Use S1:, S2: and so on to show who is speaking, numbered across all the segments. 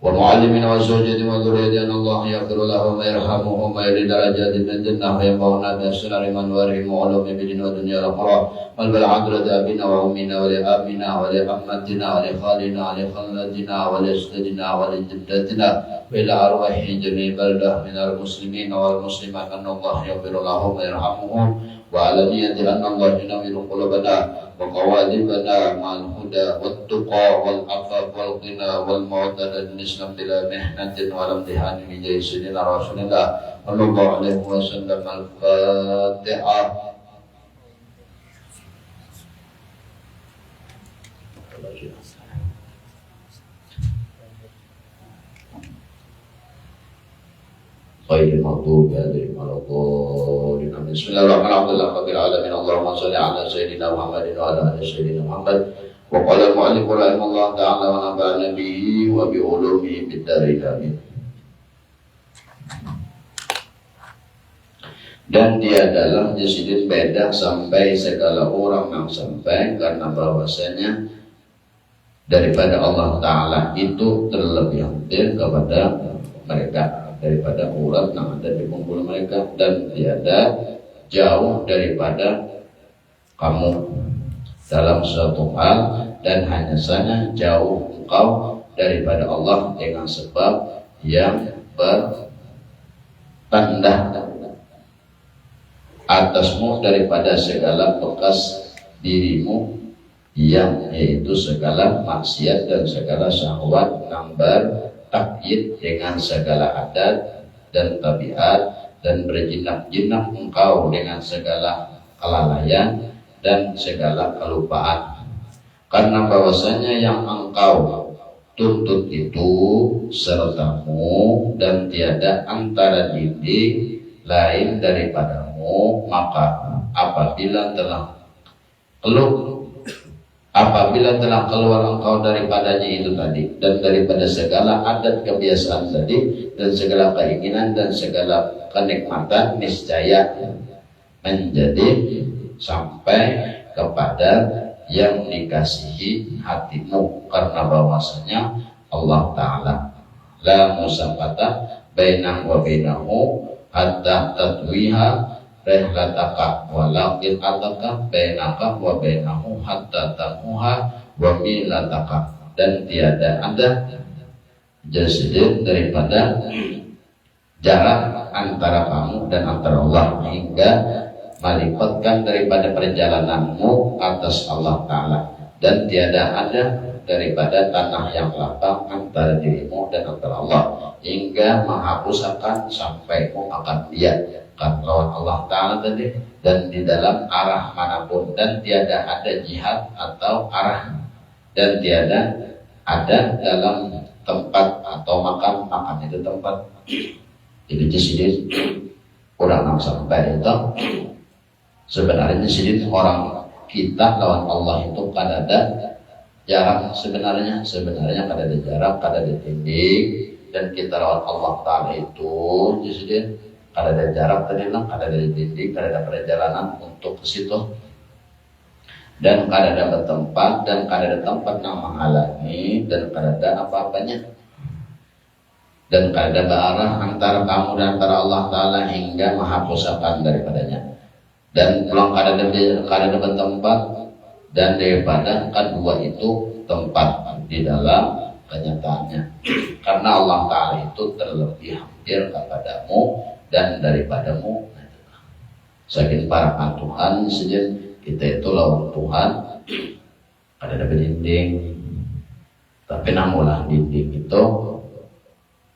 S1: ومعلمنا وزوجتنا وذريتنا أن الله يغفر لهم ويرحمهم ويرد درجات من الجنة وينفعنا بأسرار من ورهم وعلوم بدين ودنيا الأخرى والبلعاد لأبينا وأمنا ولأبينا ولأمتنا ولخالنا ولخالتنا ولأجدادنا ولجدتنا وإلى أرواح جميع بلدة من المسلمين والمسلمات أن الله يغفر لهم ويرحمهم وعلى نية أن الله ينور قلوبنا وقوالبنا مع الهدى والتقى والعفاف والغنى والمعتدى الإسلام بلا محنة ولا امتحان بجاه سيدنا رسول الله صلى الله عليه وسلم. الفاتحة. غير المغضوب عليهم ولا الضالين. بسم الله الرحمن الرحيم. الحمد لله رب العالمين. اللهم صل على سيدنا محمد وعلى ال سيدنا محمد. وقال المؤلف رحمه الله تعالى ونفعنا به وبعلومه في الدارين آمين. Dan dia adalah jesidin beda sampai segala orang yang sampai, karena bahwasanya daripada Allah Ta'ala itu terlebih hampir kepada mereka daripada urat yang ada di punggung mereka, dan tiada jauh daripada kamu dalam suatu hal, dan hanya saja jauh engkau daripada Allah dengan sebab yang bertanda atasmu daripada segala bekas dirimu, yang yaitu segala maksiat dan segala syahwat yang bertakyid dengan segala adat dan tabiat, dan berjinak-jinak engkau dengan segala kelalaian dan segala kelupaan, karena bahwasanya yang engkau tuntut itu sertamu dan tiada antara diri lain daripadamu, maka apabila telah keluar engkau daripadanya itu tadi, dan daripada segala adat kebiasaan tadi, dan segala keinginan dan segala kenikmatan, niscaya menjadi sampai kepada yang dikasihi hatimu, karena bahwasanya Allah Ta'ala la musabata bainah wa bainahu hatta tatwiha rehlataka walakin ataka bainaka wa bainahu hatta tamuha wa milataka, dan tiada ada jasidin daripada jarak antara kamu dan antara Allah, hingga melipatkan daripada perjalananmu atas Allah Ta'ala, dan tiada ada daripada tanah yang lapang antara dirimu dan antara Allah, hingga menghapuskan sampaimu akan Dia kan lawan Allah Ta'ala tadi, dan di dalam arah manapun, dan tiada ada jihad atau arah, dan tiada ada dalam tempat atau makan itu tempat. Jadi jadi orang yang sampai itu sebenarnya sidin orang kita lawan Allah itu kan ada jarak, sebenarnya kan ada jarak, kan ada tindik, dan kita lawan Allah Ta'ala itu jadi kan ada jarak tadi lah, kan ada tindik, kan ada perjalanan untuk ke situ, dan kan ada bertempat, dan kan ada tempat yang menghalangi, dan kan ada apa-apanya, dan kan ada barah antara kamu dan antara Allah Ta'ala hingga menghapuskan daripadanya, dan pulang kan ada bertempat, dan daripada kedua itu tempat di dalam kenyataannya, karena Allah Ta'ala itu terlebih hampir kepadamu dan daripadamu. Saking parakan Tuhan sejak kita itu lawan Tuhan, ada dinding, tapi namulah dinding itu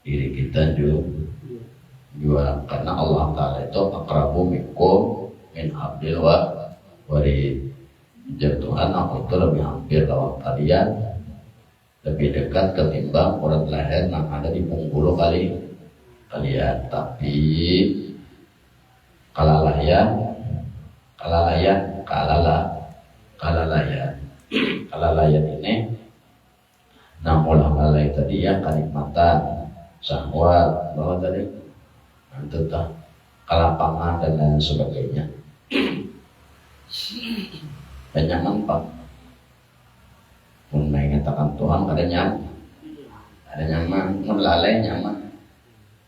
S1: diri kita juga, karena Allah Ta'ala itu aqrabu minkum min hablil warid. Tuhan aku itu lebih hampir lawan kalian, lebih dekat ketimbang urat leher yang ada di punggung kalian. Tapi kelalaian ini namun lalai tadi yang kenikmatan syahwat bahwa tadi tentang kelapangan dan lain sebagainya, banyak manfaat pun mengatakan Tuhan kadanya ada nyaman, melalai nyaman.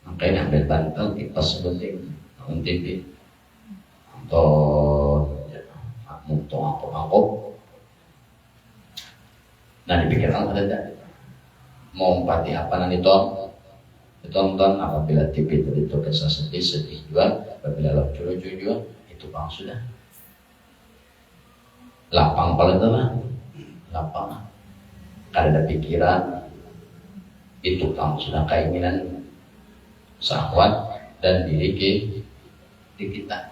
S1: Makanya ambil bantal kipas penting, nonton TV, nonton angkop. Nah dipikirkan ada mau pati apa nanti ditonton apabila TV itu kisah sedih juga, apabila lucu juga itu bang sudah lapang paling lah, lapang ada pikiran itu bang sudah keinginan syahwat dan diri kita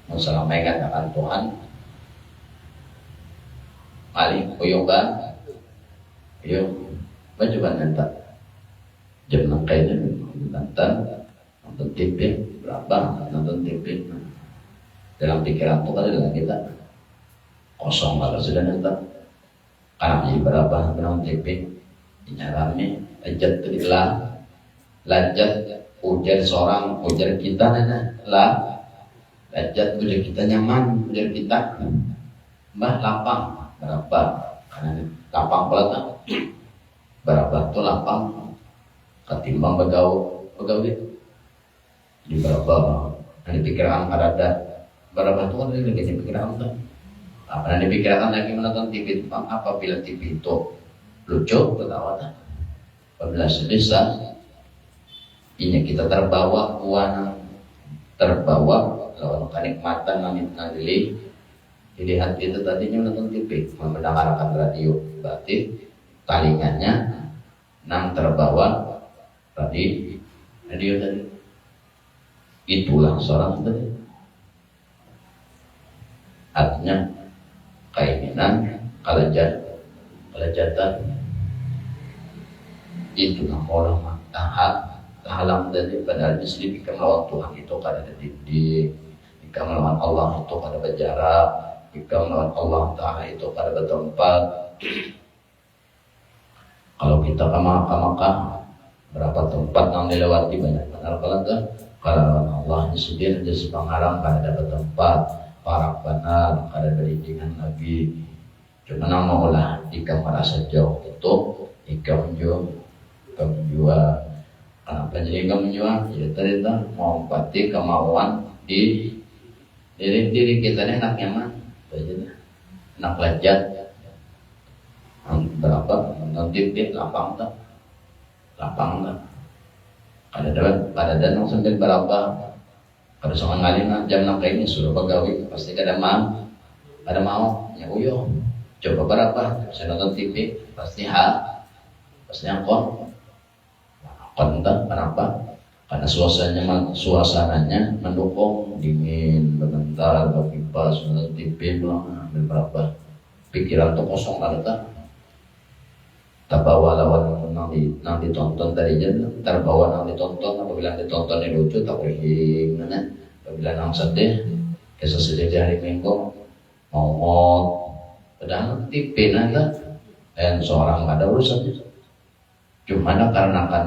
S1: masalah mengatakan Tuhan paling koyoga yo baju nanti jam nangkainya nonton TV berapa nonton TV dalam pikiran tuh kan dalam kita kosong kalau sudah nonton karena jadi berapa nonton TV nyarami lajat terilah lajat ujar seorang ujar kita lah lajat ujar kita nyaman ujar kita mbah lapang berapa karena lapang pelata berapa tuh lapang ketimbang begawe di berapa yang dipikirkan ada berapa tuh kan lagi dipikirkan tuh apa yang dipikirkan lagi menonton TV itu apabila TV itu lucu ketawa tak apabila sedih ini kita terbawa lawan kenikmatan nanti jadi hati itu tadinya menonton TV, mendengarkan radio, berarti talingannya terbawa radio tadi. Itulah seorang tadi. Artinya keinginan, kelejatan, itulah orang tahalam dari pada sendiri melawan Tuhan itu kada didik, jika melawan Allah itu kada berjarak. Jika melawan Allah Ta'ala itu pada bertempat. Kalau kita ke Makkah berapa tempat yang dilewati banyak benar kalau Allah disediakan jadi sepangarang kada dapat tempat para benar kada berijingan lagi cuma nama olah jika merasa jauh itu jika menjual kenapa jadi menjual jadi tadi mau pati kemauan di diri kita ini enak nyaman nak lejat berapa nanti lapang tak ada danau sambil berapa kada sangat ngalina jam nak ini suruh pegawai pasti kada mau ya uyo coba berapa saya nonton TV pasti angkon tak kenapa karena suasananya mendukung dingin bentar berkipas nonton TV ambil berapa pikiran tuh kosong ada terbawa lawan nang ditonton dari jen terbawa nang ditonton apabila ditonton ini lucu tak boleh apabila nang sedih kisah sedih di hari Minggu mau padahal TV nanda dan seorang ada urusan cuma karena kan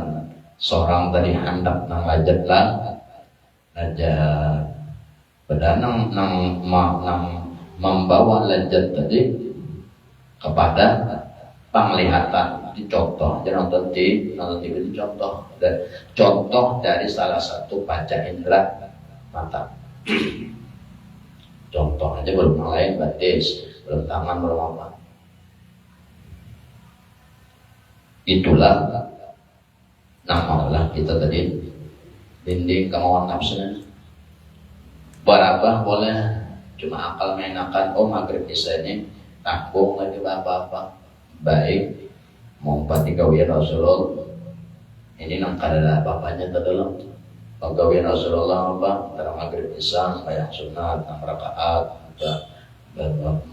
S1: seorang tadi hendak nang lajat padahal nang membawa lajat tadi kepada penglihatan dicontoh jangan nonton TV dicontoh dan contoh dari salah satu panca indera mata contoh aja belum lain batis belum tangan belum apa itulah namalah kita tadi dinding kemauan nafsunya berapa boleh cuma akal mengenakan maghrib isya ini tanggung lagi apa-apa baik mau pati gawian Rasulullah ini nang kada apa-apanya terdalam gawian Rasulullah apa antara maghrib isya bayang sunat 6 rakaat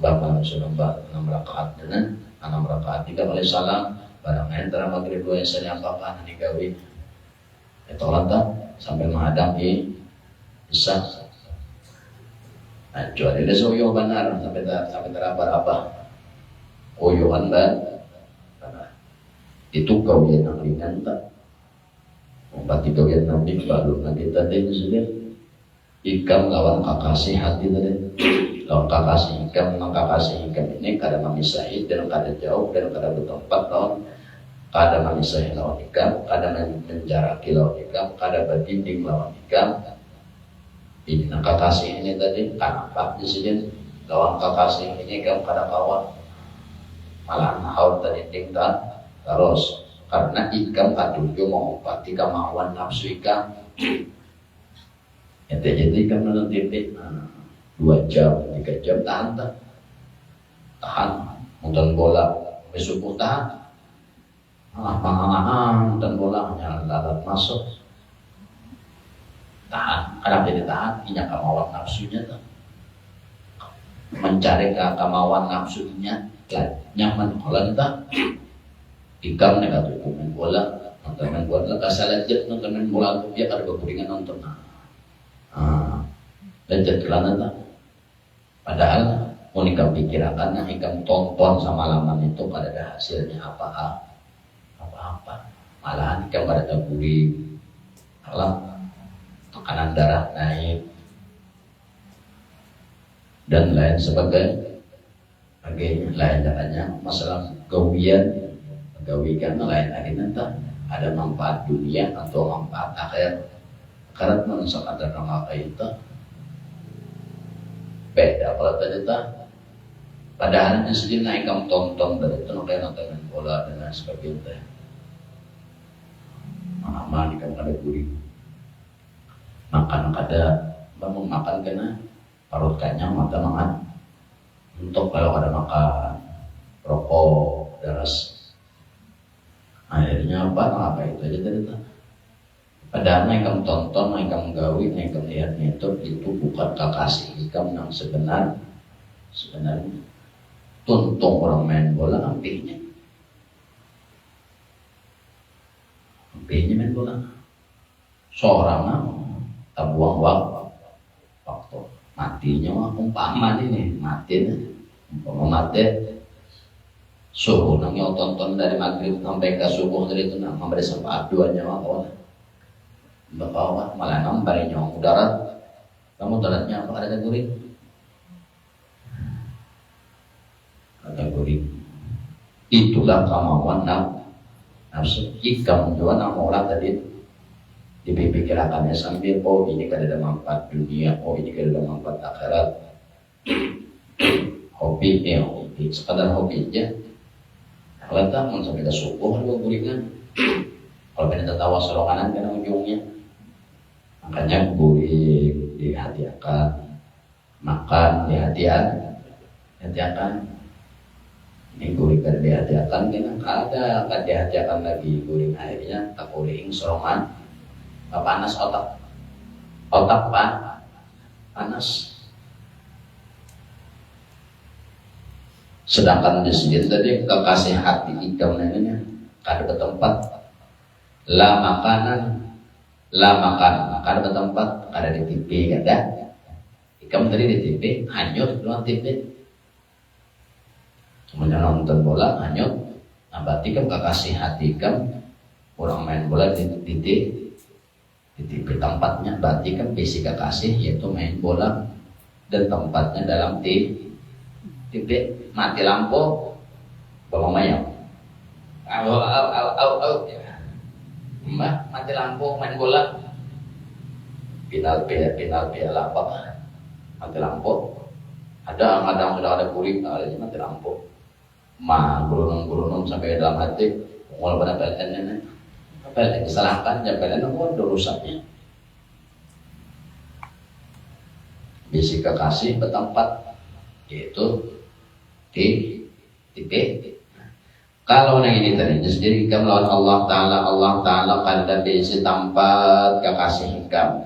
S1: bahkan sunnah 6 rakaat dan 6 rakaat 3 kali salam barang antara maghrib 2 isya apa-apa nanti gawi itu lantas sampai menghadap di isya nah jual ini soyo benar sampai terapa koyohan itu kawian yang ringan tak Umpati kawian nabi baru nanti tadi sudah ikam lawan kakasih hati tadi lawan kakasih ikam ini kada memisahit dan kada jauh dan kada bertempat lawan kada manisah lawan ikam, kada menjaraki lawan ikam, kada berdinding lawan ikam. Ini kakasih ini tadi kenapa di sini lawan kakasih ini ikam kada kawan, malah haur tadi tinggal terus karena ikam katuju mau pati kemauan nafsu ikam. Jadi ikam nonton TV 2 jam, 3 jam tahan nonton bola besok tahan. Nonton bola hanya lalat masuk tahan, kadang jadi tahan, punya kemauan nafsunya tuh. Mencari kemauan nafsunya nyaman kalau kita ikam nih kata main bola, nonton main bola kasalajat nonton main bola tuh dia kada berkuringan nonton lejat kelana tuh. Padahal mau ikam pikirkan, ikam tonton sama laman itu kada ada hasilnya apa-apa, malahan ikam kada tergurih, malah tekanan darah naik dan lain sebagainya. Lain caranya masalah gawian lain lagi nanti ada manfaat dunia atau manfaat akhirat. Karena manusia ada nama itu beda kalau ternyata padahal sendiri naik kamu tonton dari itu nonton bola dan sebagainya. Aman kamu ada gurih makan kada bangun makan kena parut kenyang mata makan untuk kalau ada makan rokok deras akhirnya apa itu aja cerita. Padahal yang kamu tonton, yang kamu gawi, yang kamu lihat itu bukan kakasih kamu yang sebenarnya tuntung orang main bola ampihnya main bola seorang buang waktu matinya umpama ini mati subuh nangyo tonton dari maghrib sampai ke subuh dari itu nang memberi sempat dua nyawa kawan malah nambari nyong darat. Kamu daratnya apa ada kategori itulah kemauan nafsu. Ikam juga nama orang tadi dipikirkannya sambil ini kan ada manfaat dunia, ini kan ada manfaat akhirat. Hobi sekadar hobi aja. Kalau tak mau sampai ke subuh dua guringan. Kalau pengen tertawa seronganan kan ujungnya. Makanya guring dihati-hatikan, makan dihati-hatikan. Ini guring kan dihati-hatikan kan ada dihati-hatikan lagi guring akhirnya tak guring serongan. Panas otak panas. Sedangkan di sini tadi kekasih hati ikam namanya kada ke tempat la makanan kada ke tempat kada di TV kada ikam tadi di TV hanyut luar TV semuanya nonton bola hanyut. Nah berarti kan kekasih hati ikam orang main bola di TV tempatnya berarti kan bisi kekasih yaitu main bola dan tempatnya dalam TV mati lampu bawa mayang mbak mati lampu main bola final apa mati lampu ada sudah ada kulit ada mati lampu gurunung sampai dalam hati mulai pada PLN disalahkan ya PLN itu rusaknya bisi kekasih bertempat yaitu di TV. Kalau yang ini tadi sendiri ikam lawan Allah Ta'ala kada bisi tempat kekasih ikam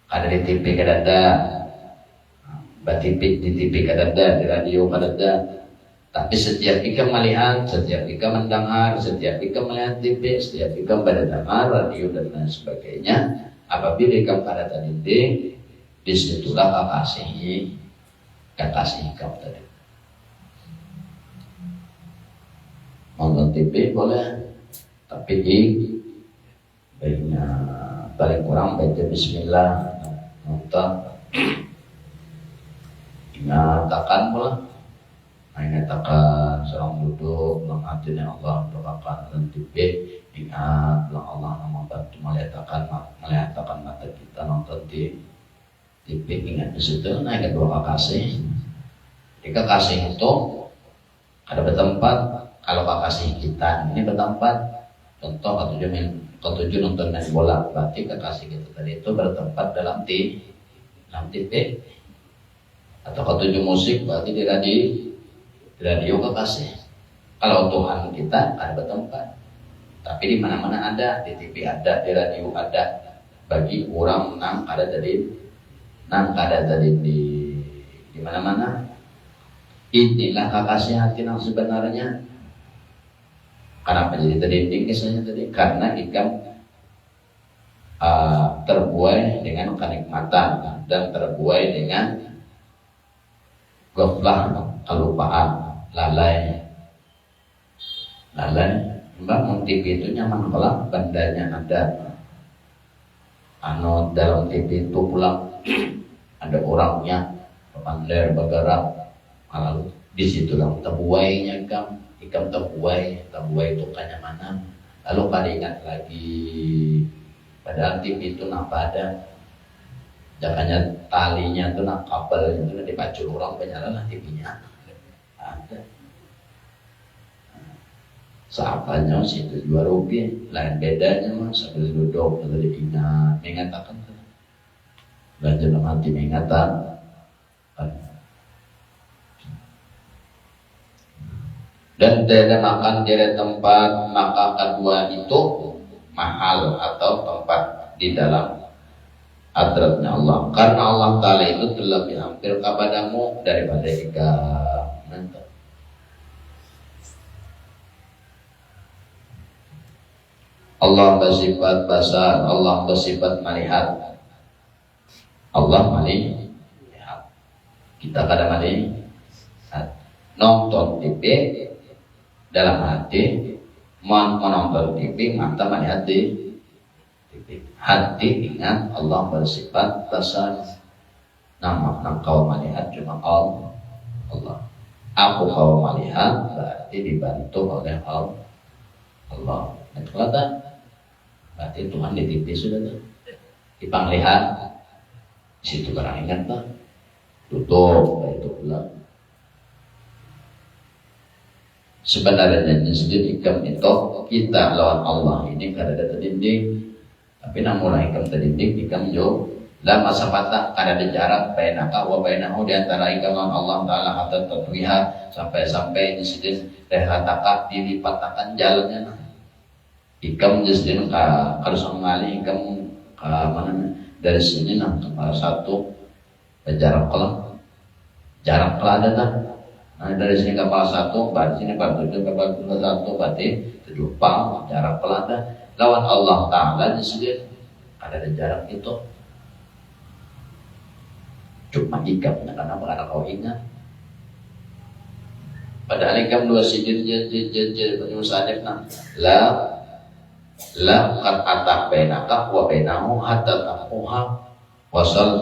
S1: kada di TV kada ada di TV kada ada di radio kada ada. Tapi setiap ikam melihat, setiap ikam mendengar, setiap ikam melihat TV, setiap ikam mendengar radio dan lain sebagainya, apabila ikam kada tadi disitulah kekasih ikam tadi. Nonton TV boleh, tapi baiknya paling kurang baca Bismillah nonton. Ingatkan pula mengatakan seorang duduk dalam hatinya Allah doakan dan tipe ingat Allah membantu melihatkan mata kita nonton di TV ingat di situ naik dua kasih. Jika kasih itu ada bertempat, kalau kasih kita ini bertempat, contoh ketujuh nonton main bola, berarti kekasih kita tadi itu bertempat dalam TV atau ketujuh musik berarti di radio kekasih. Kalau Tuhan kita ada bertempat, tapi di mana-mana ada, di TV ada, di radio ada. Bagi orang nang ada tadi di mana-mana. Inilah kekasih hati yang sebenarnya. Kenapa jadi terinding kisahnya tadi? Karena ikam terbuai dengan kenikmatan dan terbuai dengan ghaflah, kelupaan, lalai. Mbak TV itu nyaman kalau bandanya ada. Dalam TV itu pulang ada orangnya pandai bergerak. Lalu di situ lah terbuainya ikam terbuai itu kenyamanan. Lalu pada ingat lagi padahal TV itu napa ada jakanya talinya itu nak kabel itu dipacu orang penyala TV-nya ada. Seapanya situ Rp2 lain bedanya mas sambil duduk atau diingat mengatakan belajar nanti mengatakan dan tidak makan dari tempat maka kedua itu mahal atau tempat di dalam hadratnya Allah karena Allah Ta'ala itu lebih hampir kepadamu daripada jika nanti. Allah bersifat basar, Allah bersifat melihat. Allah melihat. Kita kadang melihat. Nonton TV dalam hati, menonton TV mata melihat di TV. Hati ingat Allah bersifat basar. Nama kau melihat cuma Allah. Aku kau melihat berarti dibantu oleh Allah. Itu kata. Berarti Tuhan di TV sudah tuh dipanglihat situ barang ingat tuh tutup itu pulang. Sebenarnya sendiri ikam itu kita lawan Allah ini kada ada terdinding, tapi namun ikam terdinding ikam jauh lah masa patah kada ada jarak bainaka wa bainahu di antara ikam lawan Allah Taala hatta tatwiha sampai ini sedih rehataka dilipatakan jalannya. Ikam justin harus mengalih ikam ke mana dari sini ke satu jarak ada tak? Nah dari sini ke satu, berarti sini ke tujuh ke satu, berarti 7 pal jarak pelada. Lawan Allah Taala justin ada jarak itu. Cuma ikam karena kau ingat. Padahal ikam 2 sidir penyusahannya la qad atak bainaka wa bainahu hatta taquha wasal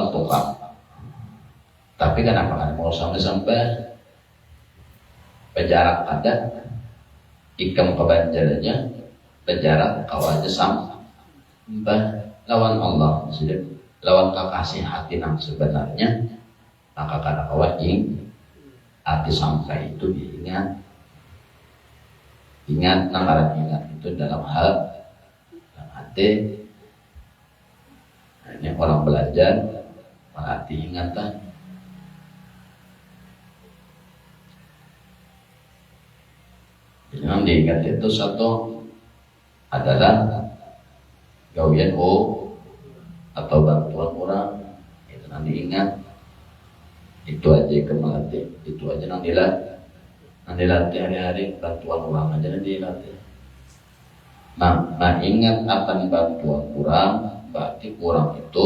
S1: tukam. Tapi kenapa kan mau sampai berjarak ada ikam kebanjarannya berjarak kawaja sampai lawan Allah sudah lawan kekasih hati yang sebenarnya maka karena kawajing hati sampai itu diingat nanggaran ingat itu dalam hati. Nah, ini orang belajar melatih ingatan. Yang diingat itu satu adalah gawian atau bantuan orang itu nanti ingat itu aja kemelatih itu aja nanti latih hari-hari bantuan orang aja nanti latih. Nah ingat akan bantuan kurang berarti kurang itu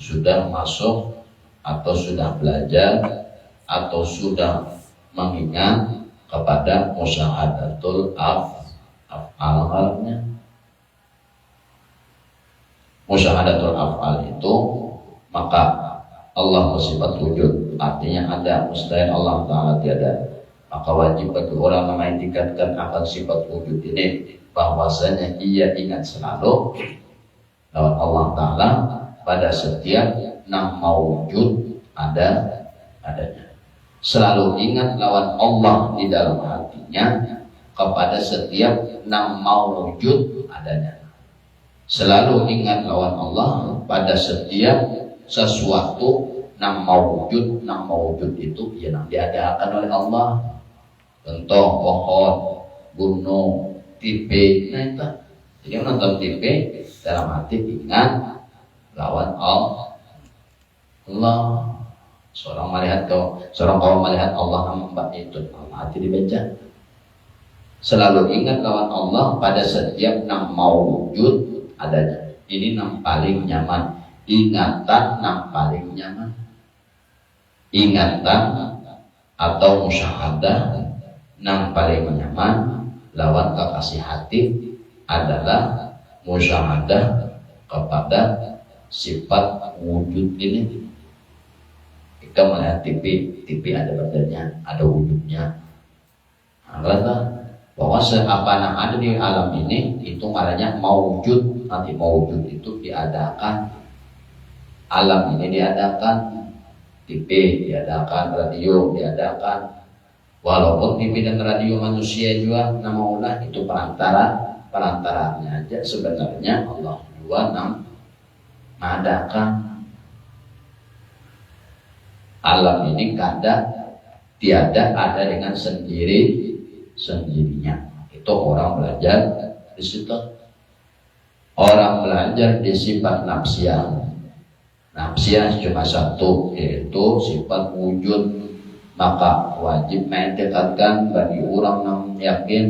S1: sudah masuk atau sudah belajar atau sudah mengingat kepada musyahadatul af'alnya. Musyahadatul af'al itu maka Allah bersifat wujud, artinya ada, mustahil Allah Ta'ala tiada. Maka wajib bagi orang yang mengikatkan akan sifat wujud ini, bahwasanya ia ingat selalu lawan Allah Ta'ala pada setiap nam mawujud adanya. Selalu ingat lawan Allah di dalam hatinya kepada setiap nam mawujud adanya. Selalu ingat lawan Allah pada setiap sesuatu nam mawujud itu yang diadakan oleh Allah. Contoh pohon, gunung, TV, nah itu. Jadi menonton TV dalam hati ingat lawan Allah. Seorang kaum melihat Allah nampak itu, hati dibaca. Selalu ingat lawan Allah pada setiap nam mawujud adanya. Ini nam paling nyaman. Ingatan nam paling nyaman. Ingatan atau musyahadah nam paling nyaman lawan kekasih hati adalah musyahadah kepada sifat wujud ini. Kita melihat TV ada badannya, ada wujudnya. Nah, bahwa apa yang ada di alam ini itu namanya mawujud. Nanti mawujud itu diadakan, alam ini diadakan, TV diadakan, radio diadakan. Walaupun TV dan radio manusia juga nama ulah itu perantaranya aja, sebenarnya Allah juga mengadakan alam ini tiada ada dengan sendirinya. Itu orang belajar di situ. Orang belajar di sifat nafsiyah. Nafsiyah cuma satu, yaitu sifat wujud. Maka wajib mengikatkan bagi orang yang yakin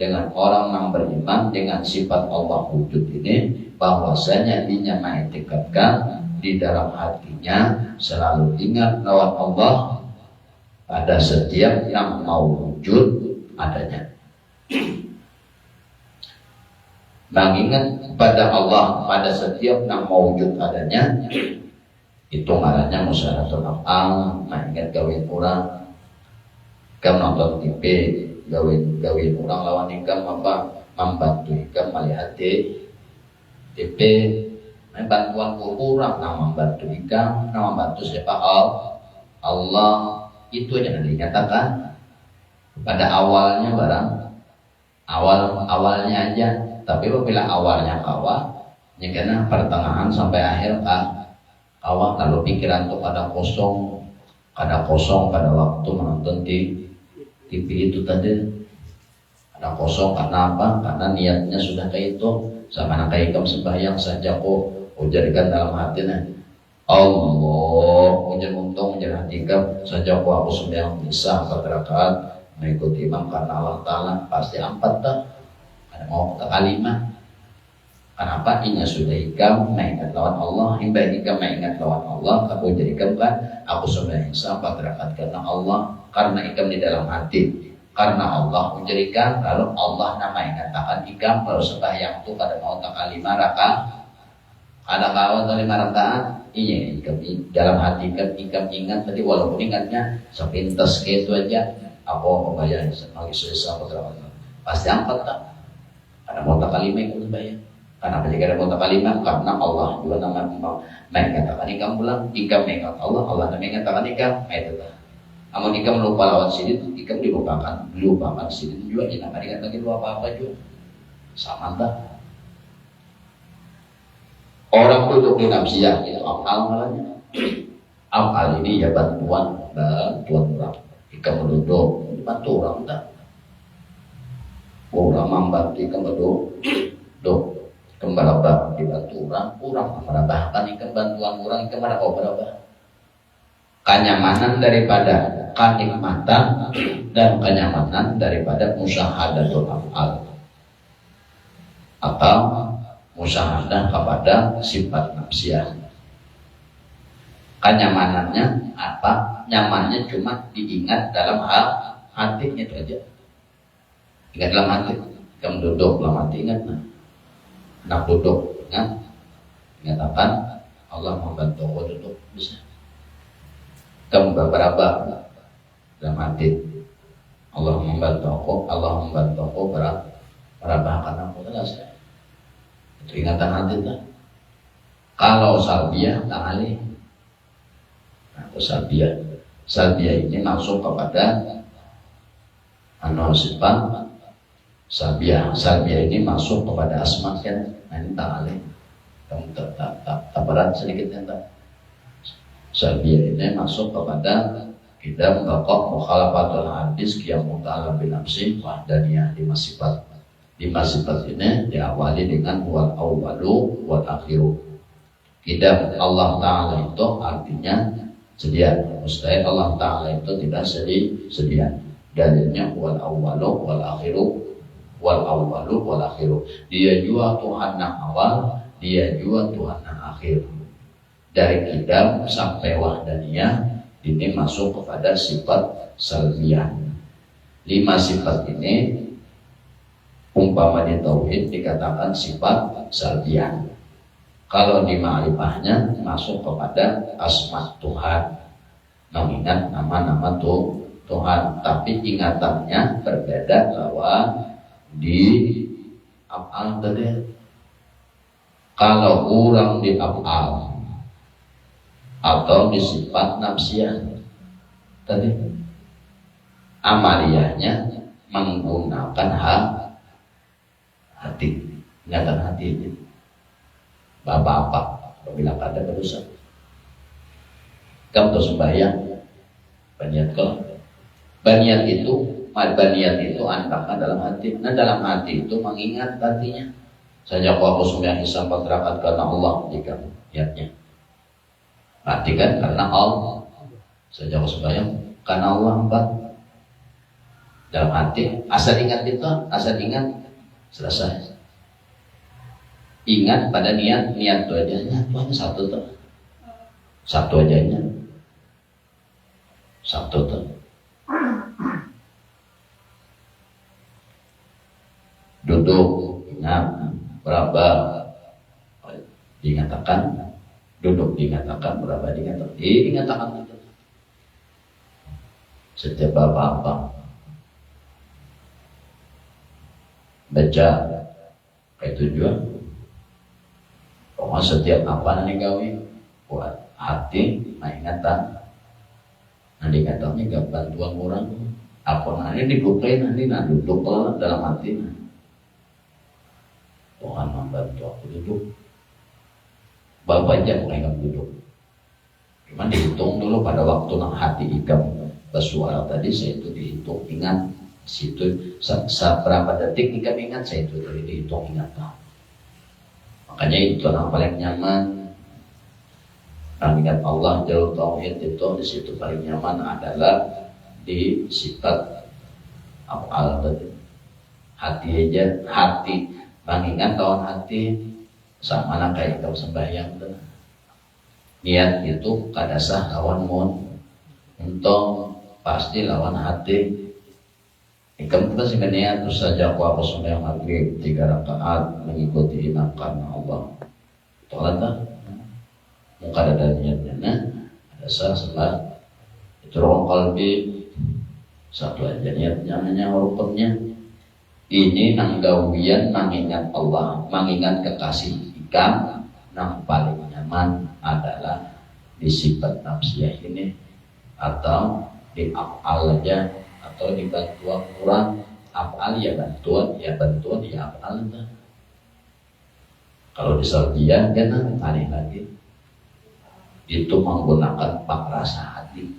S1: dengan orang yang beriman dengan sifat Allah wujud ini, bahwasanya dia mengikatkan di dalam hatinya selalu ingat lawan Allah pada setiap yang mau wujud adanya. Mengingat kepada Allah pada setiap yang mau wujud adanya, itu ngarannya musyaratul af'al. Mengingat gawin orang, ikam nonton TV, gawin orang lawan ikam apa membantu ikam melihat TV. Bantuan kurang, nama membantu ikam, nama membantu siapa? Allah. Itu jangan dinyatakan pada awalnya awalnya aja. Tapi apabila awalnya kawa, karena pertengahan sampai akhir kawa, kalau pikiran tuh pada kosong pada waktu menonton di TV itu tadi. Ada kosong karena apa? Karena niatnya sudah kayak itu. Sama anak ikam sembahyang saja kok jadikan dalam hatinya Allah, ujar untung ujar hati ikam saja kok aku sembahyang bisa 4 rakaat mengikuti imam karena Allah Ta'ala pasti 4 tak. Ada mau ke kalimat. Kenapa? Inya sudah ikam mengingat lawan Allah. Himba ikam mengingat lawan Allah. Aku jadikan kan aku sembahyang 4 rakaat karena Allah. Karena ikam di dalam hati. Karena Allah menjadikan kalau Allah nama ingatakan ikam kalau sembahyang itu pada mau tak 5 rakaat. Ada kawan 5 rakaat. Iya ikam dalam hati ikam ingat tadi walaupun ingatnya sepintas kayak itu aja. Aku membayar lagi selesai 4 rakaat. Pasti 4 tak. Ada mau tak 5 ikut sembahyang. Karena jika ada kota kalimat karena Allah juga nama mengatakan ikam pulang ikam mengingat Allah nama mengatakan ikam itu lah. Namun ikam lupa lawan sini ikam dilupakan sini juga jangan ingat lagi lu apa juga sama tak. Orang duduk di nafsiyah itu afal malahnya. Afal ini ya bantuan orang. Ikam duduk bantu orang tak. Orang membantu ikam duduk kembarabah dibantu orang merabahkan ikan bantuan orang ikan merabah kenyamanan daripada kenikmatan dan kenyamanan daripada musyahadatul af'al atau musyahadah kepada sifat nafsiyah. Kenyamanannya apa? Nyamannya cuma diingat dalam hati itu aja. Ingat dalam hati. Kamu duduk dalam hati ingat nak duduk ingat apa? Allah membantu aku duduk bisa. Kamu beberapa dalam hati Allah membantu aku berabahkan aku terus. Itu ingatan hati tak. Kalau salbiah tak alih. Nah, salbiah ini masuk kepada sifat salbiah ini masuk kepada asma kan. Nah, ini tak alih. Kamu tak berat sedikit tak. Salbiah ini masuk kepada kita mengkok mukhalafatul hadis qiyamul ta'ala bin nafsi wahdaniyah lima sifat ini diawali dengan wal awwalu wal akhiru. Kita Allah Ta'ala itu artinya sedia, mustahil Allah Ta'ala itu tidak sedia. Dalilnya wal awwalu wal akhiru. Dia juga Tuhan yang awal, dia juga Tuhan yang akhir. Dari kidam sampai wahdaniyah ini masuk kepada sifat salbiyah. 5 sifat ini umpama di tauhid dikatakan sifat salbiyah. Kalau di ma'rifahnya masuk kepada asma Tuhan, mengingat nama-nama Tuhan, tapi ingatannya berbeda bahwa di af'al tadi. Kalau orang di af'al atau di sifat nafsiyah tadi, amaliyahnya menggunakan hati, ingatan hati ini. Bapak-bapak apabila ada dosa, kamu tuh sembahyang baniat itu andakan dalam hati. Nah, dalam hati itu mengingat hatinya. Saja aku sembahyang Islam 4 rakaat karena Allah, jika niatnya hati kan karena Allah. Saja aku sembahyang karena Allah 4 dalam hati. Asal ingat selesai. Ingat pada niat itu aja. Satu aja. Duduk ingat berapa dinyatakan, duduk dinyatakan, berapa dinyatakan itu. Setiap apa baca kayak tujuan. Pokoknya setiap apa nanti gawe buat hati, ingatan. Nanti katanya gak bantuan orang. Apa nanti dikukai nanti duduk dalam hati. Tuhan membantu aku duduk. Bapak aja mulai duduk. Cuman dihitung dulu pada waktu hati ikam bersuara tadi, saya itu dihitung ingat situ berapa detik ikam ingat, saya itu tadi dihitung ingat. Makanya itu yang paling nyaman. Ingat Allah jalur tauhid itu di situ paling nyaman adalah di sifat af'al tadi. Hati mengingat lawan hati sama kayak kau sembahyang tuh. Niat itu kadasah lawan untung pasti lawan hati. Ikam kita sih niat terus saja aku sembahyang maghrib 3 rakaat mengikuti imam karena Allah. Tolak muka ada niatnya, ada salah itu ruang kalbi satu aja niatnya hanya rukunnya. Ini nanggawian mengingat Allah, mengingat kekasih ikam. Yang paling nyaman adalah di sifat nafsiyah ini, atau di af'al aja, atau di bantuan Quran. Af'al ya bantuan ya af'al. Kalau di salbiyah kan aneh lagi. Itu menggunakan pakrasa hati.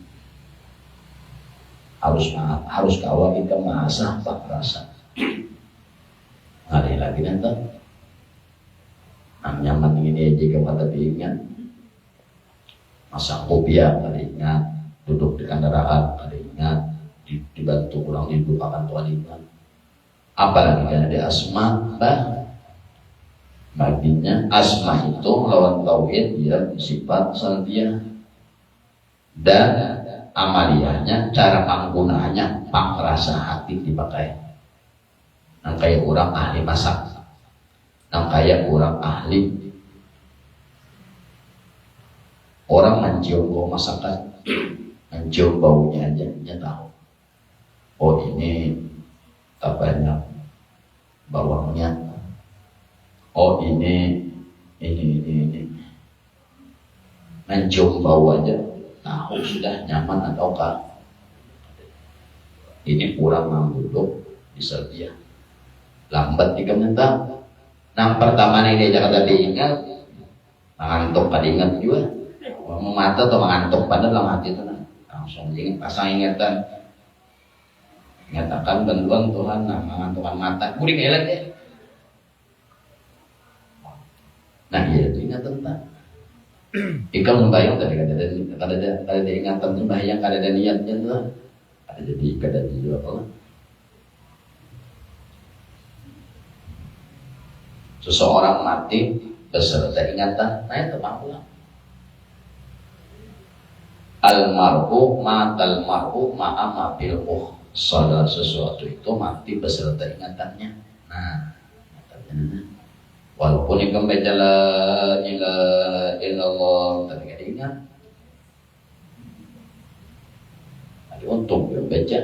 S1: Harus kawal kita mengasah pakrasa. Aneh lagi nanti. Nyaman ini aja kepada diingat. Masa kopiah kali ingat, duduk di kendaraan kali ingat, dibantu pulang dilupakan Tuhan ingat. Apalagi karena ada asma baginya asma itu lawan tauhid dia sifat salbiyah, dan amaliyahnya cara penggunaannya pakrasa hati dipakai. Nang kayak orang ahli masak, nang kayak orang ahli orang mencium bau masakan, mencium baunya aja dia tahu. Oh ini banyak bawangnya. Oh ini. Mencium bau aja tahu sudah nyaman ataukah ini kurang duduk bisa dia lambat jika minta. Nah pertama nih dia jangan tadi ingat mengantuk pada ingat juga mau mata atau mengantuk pada dalam hati itu langsung ingat pasang ingatan nyatakan bantuan Tuhan mengantukkan mata kuring elek ya. Nah iya itu ingat tentang ikam membayang tadi kada ada ingatan membayang kada ada niatnya tuh ada jadi kada juga Allah. Seseorang mati beserta ingatan, nah itu pulang. Almarhum matal marhum ma'ama bil segala sesuatu itu mati beserta ingatannya. Nah, ingatannya. Walaupun ikam baca la ilaha illallah tapi kada ingat. Ada untung belum baca.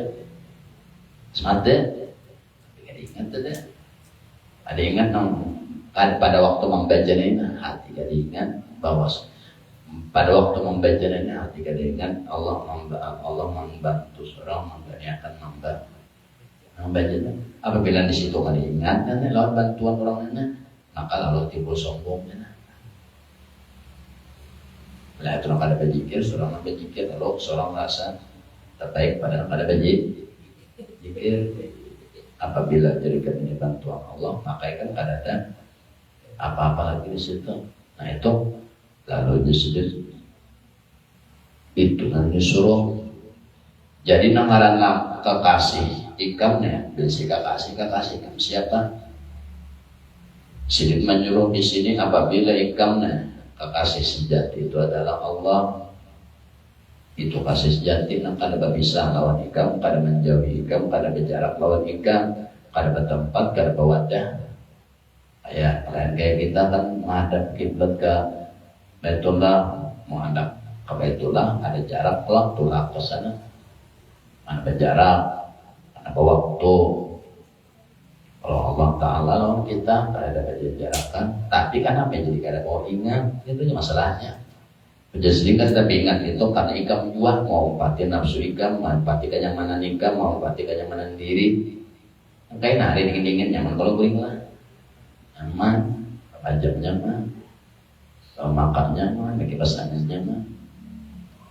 S1: Semata tapi kada ingat ada. Ada ingat pada waktu membaca ini hati kada ingat bahwa pada waktu membaca ini hati kada ingat Allah membantu seorang menganiakan membaca. Apabila di situ kada ingat dan lewat bantuan orang lain maka lalu timbul sombongnya. Nah itu nak ada berzikir, seorang nak berzikir, lalu seorang rasa terbaik pada nak ada berzikir. Apabila jadikan ini bantuan Allah, maka kan kada ada apa-apa lagi di situ. Nah itu lalu disebut itu namanya suruh. Jadi namaran kekasih ikamnya, besi kekasih ikam siapa? Sidik menyuruh di sini apabila ikamnya kekasih sejati itu adalah Allah. Itu kasih sejati nak kada bisa lawan ikam, kada menjauhi ikam, kada berjarak lawan ikam, kada bertempat, kada berwadah. Ya, lain kayak kita kan menghadap kiblat ke Baitullah, menghadap ke Baitullah ada jarak tulak ke sana. Ada berjarak, ada waktu. Kalau Allah Ta'ala lawan kita kada ada jarakan, tapi kan apa jadi kada mau ingat, itu masalahnya. Sedikit tapi ingat itu karena ikam jual mau pati nafsu ikam, mau pati kenyamanan ikam, mau pati kenyamanan diri. Kayak hari dingin nyaman kalau guring lah, nyaman, pajak nyaman, makan nyaman, kipas angin nyaman.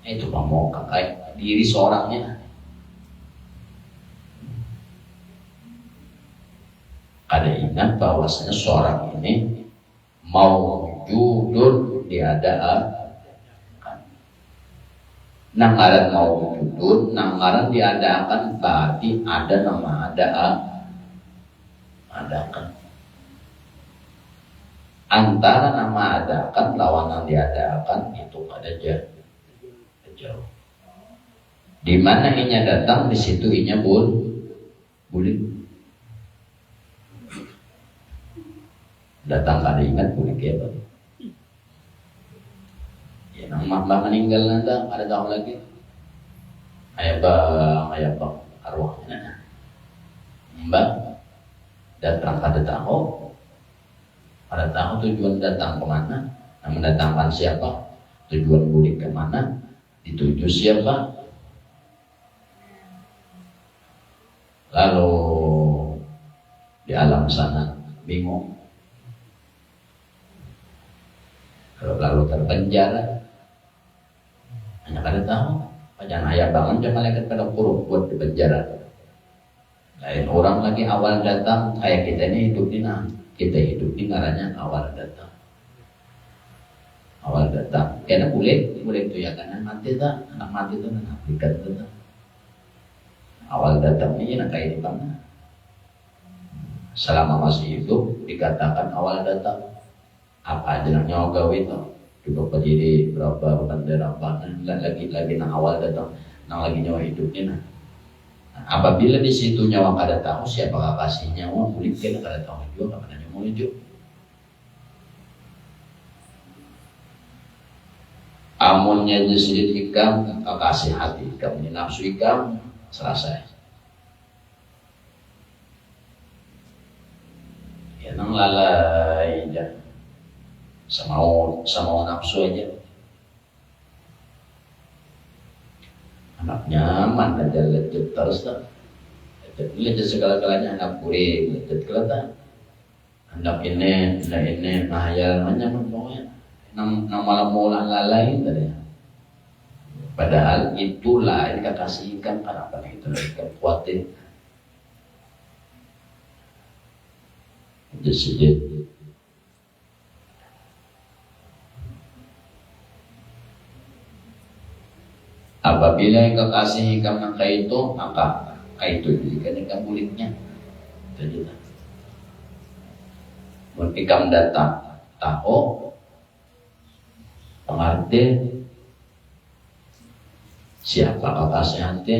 S1: Itu mau kayak diri seorangnya. Kada ingat bahwasanya seorang ini mau judul diadaan. Nanggaran mau wujud, nanggaran diadakan berarti ada nama adakan. Antara nama adakan lawanan diadakan itu ada jauh. Di mana inya datang di situ inya boleh. Datang kada ingat boleh apa? Ya, nang mbak meninggal nanti ada tahu lagi. Ayah bang arwahnya. Mbak datang kada tahu tujuan datang kemana, nah, mendatangkan siapa, tujuan balik kemana, dituju siapa. Lalu di alam sana bingung. Lalu terpenjara. Hanya kada tahu. Jangan ayah bangun jangan malaikat pada kurung buat di penjara. Lain orang lagi awal datang kayak kita ini hidup di kita hidup di ngarannya awal datang. Karena boleh itu ya kan mati tak anak mati itu anak dikat itu. Awal datang ini nak kayak di mana? Selama masih hidup dikatakan awal datang. Apa aja nak nyawa gawe itu. Duduk berdiri berapa bendera apa lagi nang awal datang nang lagi nyawa hidupnya nah. Apabila di situ nyawa kada tahu siapa kasih nyawa boleh kena kada tahu juga kapan nyawa menuju lamunnya sedikit hikam kasih hati hikam ini nafsu hikam selesai ya nang lalai aja sama nafsu aja anak nyaman aja lecet terus tak lecet segala-galanya anak kuring lecet kelihatan anak ini mahayal nyaman pokoknya malah maulah lalai tadi. Padahal itulah ini kasih ikan karena apa itu ikan kuatin itu sedikit apabila yang kekasih ikan maka itu maka itu ikan kulitnya jadi ikam datang tahu pengerti siapa kekasih hati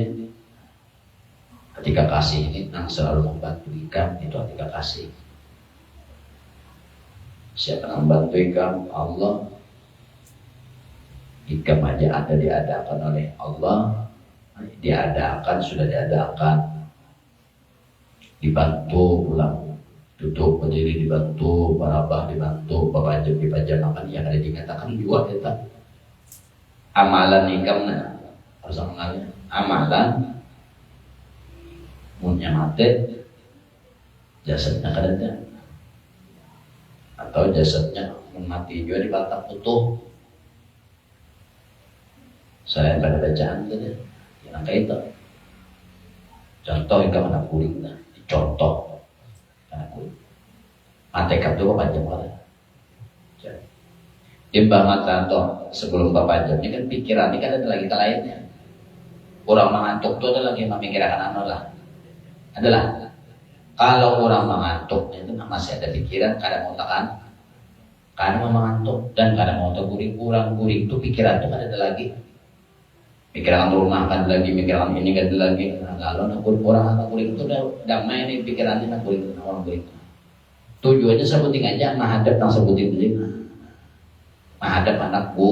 S1: ketika kasih ini yang selalu membantu ikan itu ketika kasih siapa yang membantu ikan Allah ikan aja ada diadakan oleh Allah sudah diadakan dibantu ulang duduk berdiri dibantu, barabah dibantu, babajam dipajamakan yang ada dikatakan juga kita amalan ikamna harus mengalami amalan punya mati jasadnya kadang atau jasadnya mati juga di batak utuh saya pada bacaan tadi yang kayak itu contoh ikam anak kuring contoh mati kap itu apa jam kali timbang mata atau sebelum bapak jam ini kan pikiran ini kan ada lagi lainnya orang mengantuk itu adalah yang memikirkan adalah kalau orang mengantuk itu masih ada pikiran kadang mau tekan kadang mau mengantuk dan kadang mau terguring kurang itu pikiran itu kan ada lagi pikiran rumah kan lagi pikiran ini kan lagi lalu orang anak kuring itu udah damai nih pikirannya nak kuring orang kuring tujuannya sebutin aja menghadap yang sebutin aja menghadap anakku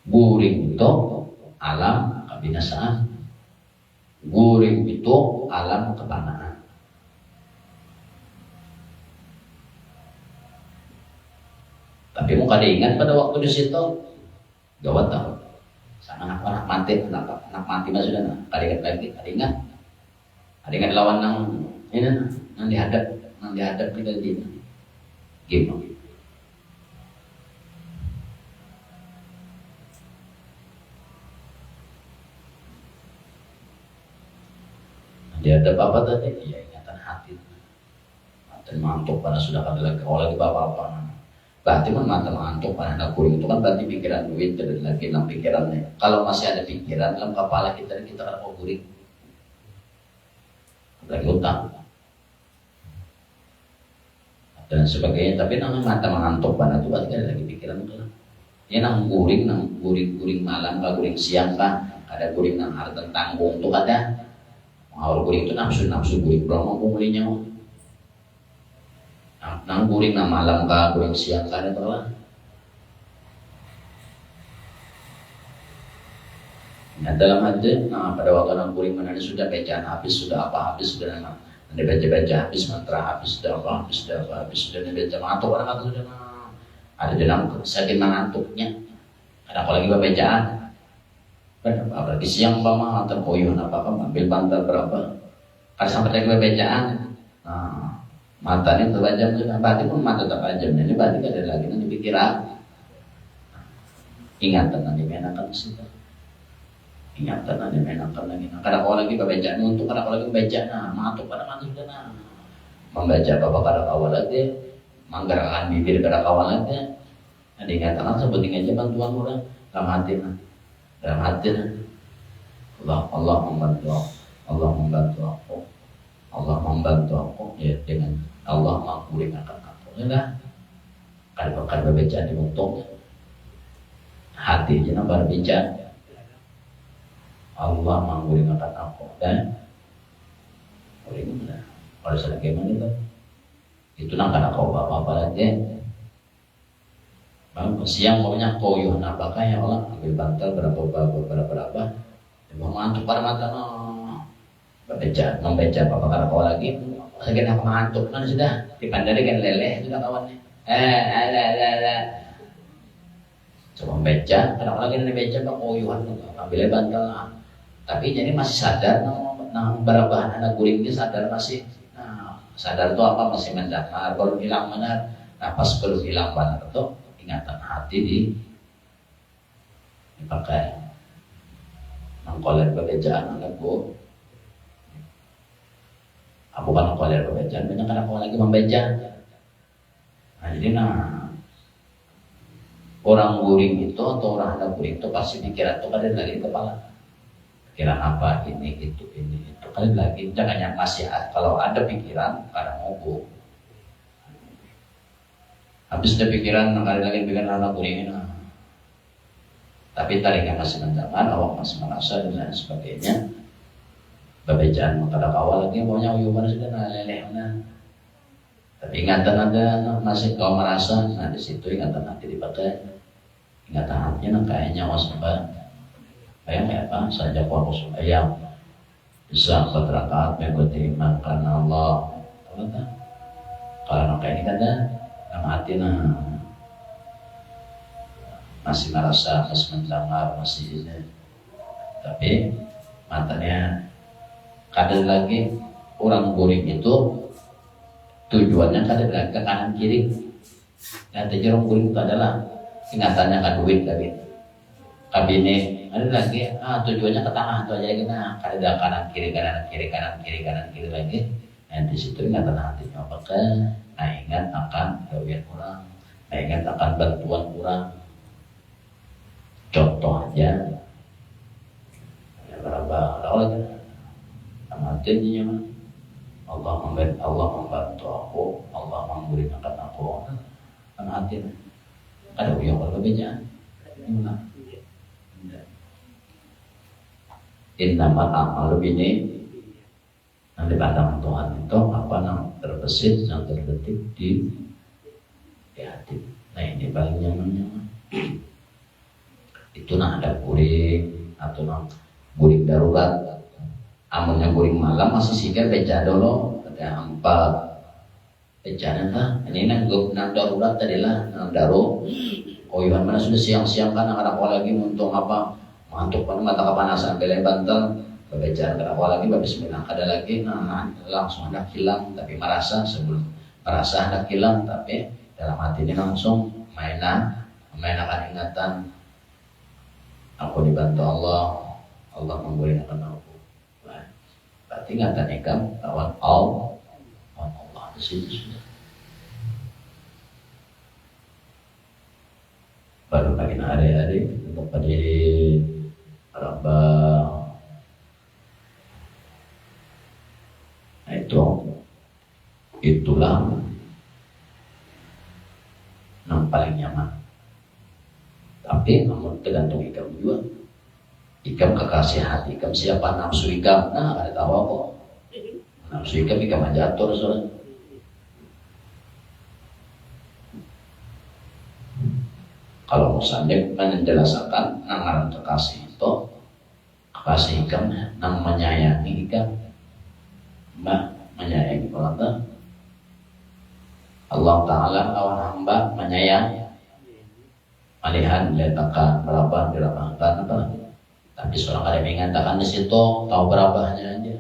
S1: guring itu alam kebinasaan guring itu alam kebanaan tapi muka diingat pada waktu di situ gawat tahu sana anak mati anak mati mah sudah kadingat lagi kadingat lawan nang ini nang dihadap kita di gitu dihadap apa tadi ya ingatan hati mata mantuk karena sudah kada lagi kalau lagi apa berarti kan mata mantuk karena anak kuring itu kan berarti pikiran duit dan lagi dalam pikirannya kalau masih ada pikiran dalam kepala kita kada mau kuring lagi utang dan sebagainya tapi namanya mata mengantuk pada itu berarti ada lagi pikiran itu ya nang guring malam kah guring siang kah ada guring nang harta tanggung tuh ada mau guring itu nafsu guring belum mampu belinya nang guring nang malam kah guring siang kah ada terlah nah dalam hati pada waktu nang guring mana sudah bacaan habis sudah apa habis sudah nama anda baca habis mantra habis sudah apa habis sudah baca mantuk orang kata sudah ada dalam saking mengantuknya ada kalau lagi bacaan apalagi siang pama atau koyon apa ambil bantal berapa kalau sampai lagi bacaan matanya terpajam sudah berarti pun mata terpajam ini berarti ada lagi nanti pikiran ingatan nanti menakan situ ingatan nanti menakan lagi kadang kalau lagi bacaan untuk kadang kalau lagi bacaan mantuk pada mantuk sudah membaca bapak kadang awal aja menggerakkan bibir kadang awal aja ada ingatan sebutin aja bantuan orang dalam hati Allah membantu aku ya dengan Allah menguringkan aku ya kalau berbicara di untung hati jangan berbicara Allah menguringkan aku dan uringkan kalau sudah gimana itu nang karena kau apa aja Siang maunya koyuh apakah ya Allah ambil bantal berapa mau mantuk pada mata membaca apa karena kau lagi segera mantuk kan sudah dipandari kan leleh sudah kawannya coba membaca kalau lagi membaca pak koyuhan ambil bantal tapi jadi masih sadar berapa anak guling ini sadar masih sadar itu apa masih mendengar baru hilang benar napas baru hilang benar itu ingatan hati dipakai mengkoler pembacaan anakku bukan mengkoler pembacaan banyak anak lagi membaca jadi orang guring itu atau orang anak guring itu pasti pikiran itu kadang lagi di kepala pikiran apa ini itu kadang lagi jangan masih kalau ada pikiran kadang ngobrol habis ada pikiran kali lagi pikiran anak guring ini tapi taringan masih mendengar, awak masih merasa dan lain sebagainya. Babejaan mengkadang awal lagi maunya uyuman sudah leleh mana. Tapi ingatan ada masih kau merasa, di situ ingatan hati dipakai. Ingatan hatinya kayaknya waspada. Kayak apa saja kau ayam bisa 4 rakaat mengikuti iman karena Allah. Karena kayak ini kan dalam hati masih merasa, masih mendengar, masih ini. Tapi matanya kadang lagi orang guring itu tujuannya kadang lagi ke kanan kiri. Yang orang guring itu adalah ingatannya ke duit lagi, kabine. Ada lagi tujuannya ke tengah itu aja gitu. Kadang kanan kiri lagi. Di situ ingatan hatinya apakah ingat akan gawian kurang, ingat akan bantuan kurang. Contoh aja berapa orang amatnya Allah membantu aku, Allah memberikan aku amatin ada yang berbeda innamal a'malu bini yang dipandang Tuhan itu apa yang terbesit yang terdetik di hati. Nah ini paling nyaman itu ada guring atau guring darurat amunnya guring malam masih sikir beca dulu ada 4 becanya kan ini nang darurat tadilah nang daru koyuhan mana sudah siang-siang kan anak lagi untung apa mantuk pada mata kepanasan belai bantal becaan kenapa lagi bismillah ada lagi langsung ada hilang tapi merasa sebelum merasa ada hilang tapi dalam hati ini langsung mainkan ingatan aku dibantu Allah memberikan aku. Berarti ingatan ikam lawan Allah di situ sudah. Baru makin hari-hari untuk berdiri Rabah. Nah itulah yang paling nyaman. Tapi namun tergantung ikam juga. Ikam kekasih hati, ikam siapa nafsu ikam. Ada tahu kok. Nafsu ikam aja atur soalnya. Kalau Musandik menjelaskan nangaran kekasih itu, kekasih ikam nang menyayangi ikam, menyayangi Allah Ta'ala lawan hamba menyayangi. Malihan letakkan berapa dirapahkan apa tapi seorang kali mengatakan di situ tahu berapanya aja,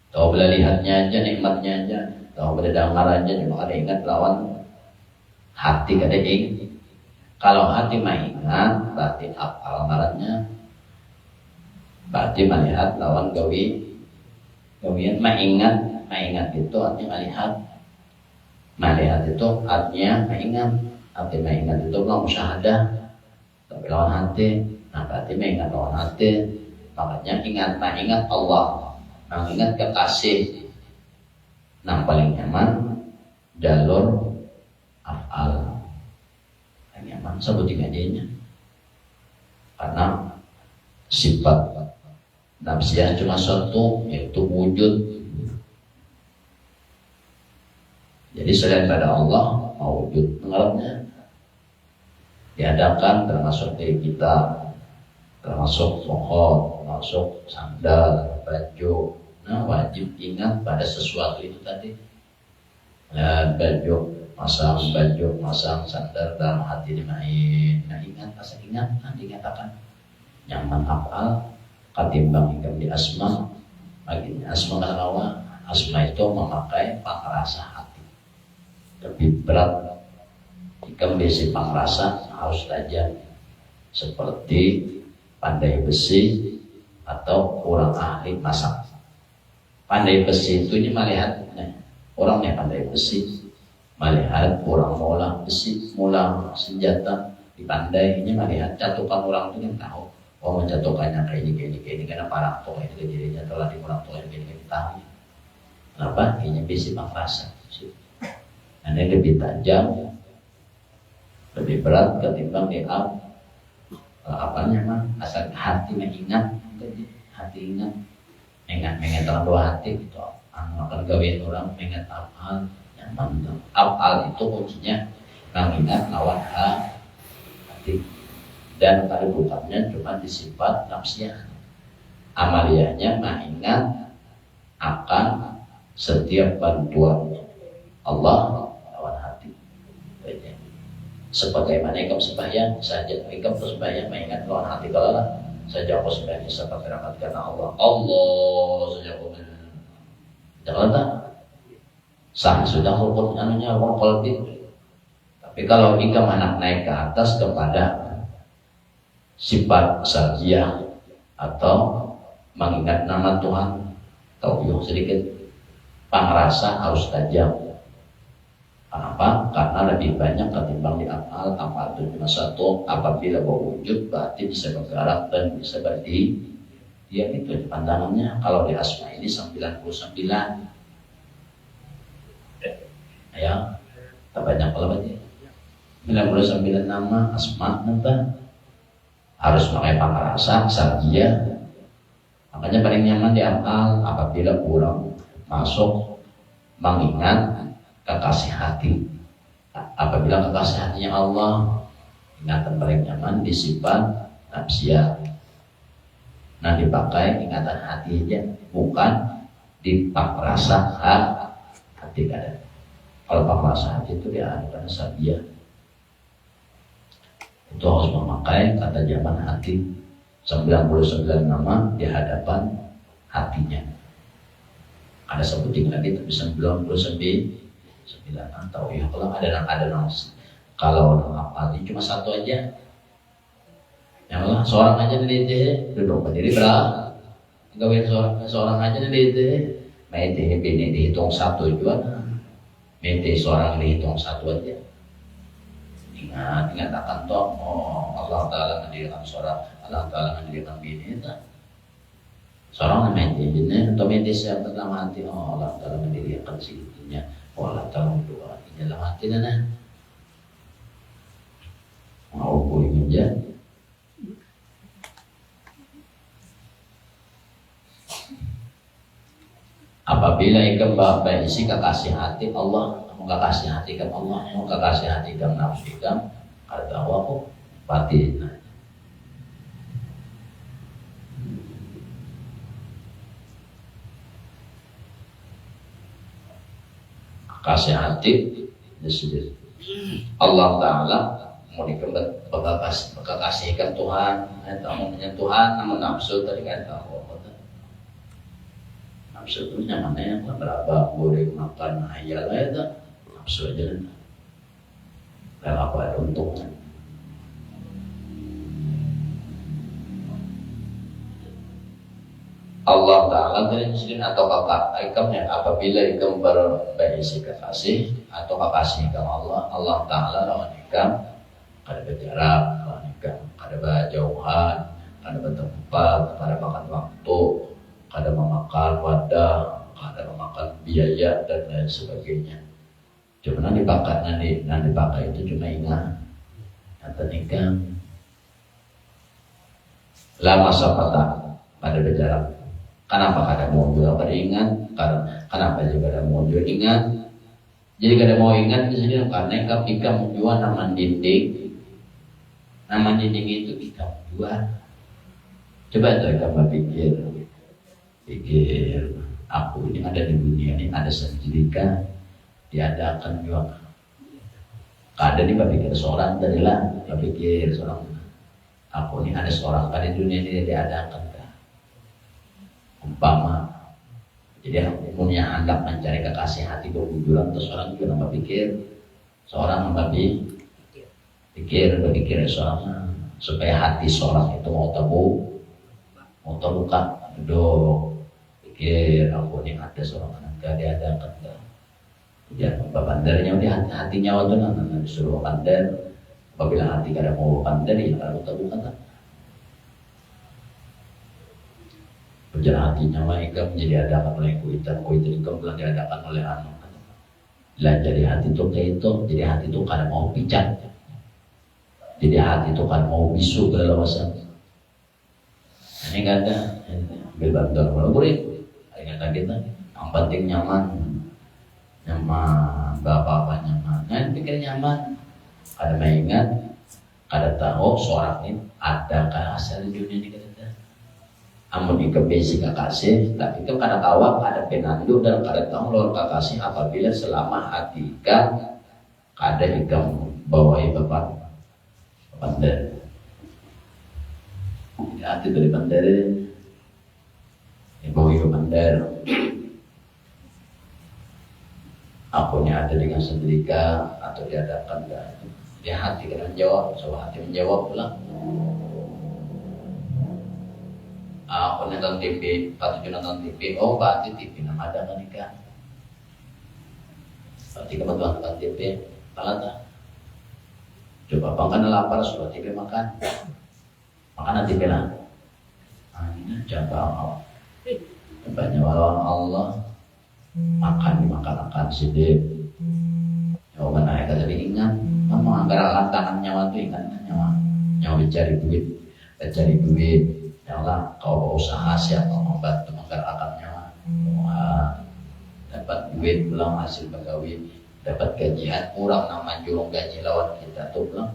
S1: tahu bila lihatnya aja, nikmatnya aja, tahu bila dengar aja, cuma ada ingat lawan hati kada ingat. Kalau hati ingat berarti apal ngarannya, berarti melihat lawan gawian maingat itu artinya melihat itu artinya maingat. Arti mengingat itu belum musyahadah tapi lawan hati. Nah berarti mengingat lawan hati. Makanya mengingat Allah, mengingat kekasih. Nah paling nyaman jalur af'al. Yang nyaman sebut adanya. Karena sifat nafsiyah cuma satu, yaitu wujud. Jadi selain pada Allah mau wujud mengalami diadakan termasuk dari kita, termasuk pohon, termasuk sandal, baju. Nah, wajib ingat pada sesuatu itu tadi. Baju, masang sandal dalam hati dimain. Nah, ingat, asal ingat, nah, dikatakan nyaman afal katimbang ikam di asma. Baginya asma kalawa, asma itu memakai pangrasa hati. Lebih berat ikam besi pangrasa harus tajam, seperti pandai besi atau orang ahli masak. Pandai besi itu melihat orang yang pandai besi, melihat orang molah besi, molah senjata, dipandai ini melihat catukan orang itu yang tahu. Oh, mencatukannya kayak ini karena parah tuh ini kejadiannya telah di orang tua ini tahu. Kenapa? Ini besi pangrasa. Nah, ini lebih tajam, lebih berat ketimbang di apanya mah asal hati mengingat, hati ingat dalam dua hati gitu. Akan gawein orang mengingat afal nyaman. Afal itu kuncinya mengingat lawan hati, dan pada bukannya cuma disifat nafsiyah. Amaliyahnya mengingat akan setiap bantuan Allah lawan hati. Sebagaimana ikam sembahyang saja, ikam sembahyang mengingat lawan hati kalau saja aku sembahyang seperti rahmat karena Allah saja aku jangan tak sah sudah rukun anunya rukun qalbi. Tapi kalau ikam anak naik ke atas kepada sifat sajiah atau mengingat nama Tuhan, tahu sedikit pangrasa harus tajam. Kenapa? Karena lebih banyak ketimbang di amal. Amal itu cuma satu, apabila berwujud berarti bisa bergerak dan bisa berdiri. Dia itu pandangannya. Kalau di asma ini 99. Ya, tak banyak kalau berarti 99 nama asma nanti harus pakai pangrasa, sajiah. Makanya paling nyaman di amal apabila kurang masuk mengingat kekasih hati. Apabila kekasih hatinya Allah, ingatan paling nyaman di sifat nafsiyah. Nah, dipakai ingatan hati aja, bukan di pangrasa hati kadang. Kalau pangrasa hati itu diadakan sajiah. Itu harus memakai kata zaman hati. 99 nama di hadapan hatinya. Ada sebutin lagi tapi 99 atau ya kalau kalau apa ini cuma satu aja. Yang lah seorang aja nih duduk berdiri berapa? Gawain seorang aja nih mete bini dihitung satu juga. Mete seorang dihitung satu aja. Ingat akan toh, Allah Ta'ala mendirikan seorang, Allah Ta'ala mendirikan bini itu seorang menti bini atau menti siapa dalam hati, Allah Ta'ala mendirikan situnya, Allah Ta'ala berdoa di dalam hati nana mau boleh menjadi apabila ikam bapak isi kekasih hati Allah, kekasih hati kan Allah, kekasih hati kan nafsu kan kata Allah batin. Kekasih hati disebut Allah Ta'ala mau dikembali kekasihkan Tuhan, atau Tuhan namun nafsu tadi kata Allah. Nafsu itu nyamannya berapa boleh makan ayam itu nafsu aja kan. Dan apa ada untungnya? Allah Ta'ala dari sini atau kakak ikam yang apabila ikam berisi kekasih atau kekasih ikam Allah, Allah Ta'ala lawan ikam kada berjarak, lawan ikam kada berjauhan, kada bertempat, kada makan waktu, kada memakan wadah, kada memakan biaya dan lain sebagainya. Cuma nanti dipakai itu cuma ingat kata nikah lama sapata pada berjarak. Kenapa kada mau juga pada ingat? Kenapa juga kada mau juga ingat? Jadi kada mau ingat di sini karena ikam juga nama didik Namanya dingin itu ikam dua. Coba tuh kamu pikir aku ini ada di dunia ini ada sendiri kan, diadakan juga. Kada ini pikir seorang tadilah, pikir seorang aku ini ada seorang kan di dunia ini diadakan kan. Umpama jadi aku punya anak mencari kekasih hati berbujuran, terus orang juga nambah pikir seorang nambah pikir seorang supaya hati seorang itu mau terbuka duduk pikir aku ini ada seorang anak gak diadakan gak ya bandarnya udah hatinya waktu nanti disuruh bandar apabila hati kada mau bandar ya kalau terbuka tak berjalan hatinya mereka menjadi adakan oleh kuitan juga bukan diadakan oleh anak lah jadi hati itu kayak itu jadi hati itu kada mau pijak jadi hati itu kada mau bisu kelelawasan ini gak ada ambil bantuan kalau boleh kata kita yang penting nyaman apa nyaman nah pikir nyaman ada mengingat ada tahu seorang ini ada asal di dunia ini kita amun ika basic kakasih tapi itu kada kawak ada penandu dan kada tahu luar kakasih apabila selama hati ika kada ika bawahi bapak bandar hati dari bandar bawahi bandar akunnya ada dengan sendiri atau diadakan dia hati kan menjawab coba hati menjawab pulang aku nonton TV, patuju nonton TV, oh berarti TV nama ada kan nikah. Berarti kebetulan nonton TV, malah tak. Coba makan lapar, suruh TV makan, makan TV lah. Ini coba banyak lawan Allah, makan sedih. Coba naik aja ingat, kamu anggaran tangan nyawa tuh ingat nyawa cari duit. Ya Allah, kau berusaha siapa membantu menggerakkan nyawa. Dapat duit pulang hasil pegawai, dapat gajian kurang nama julung gaji lawan kita tuh pulang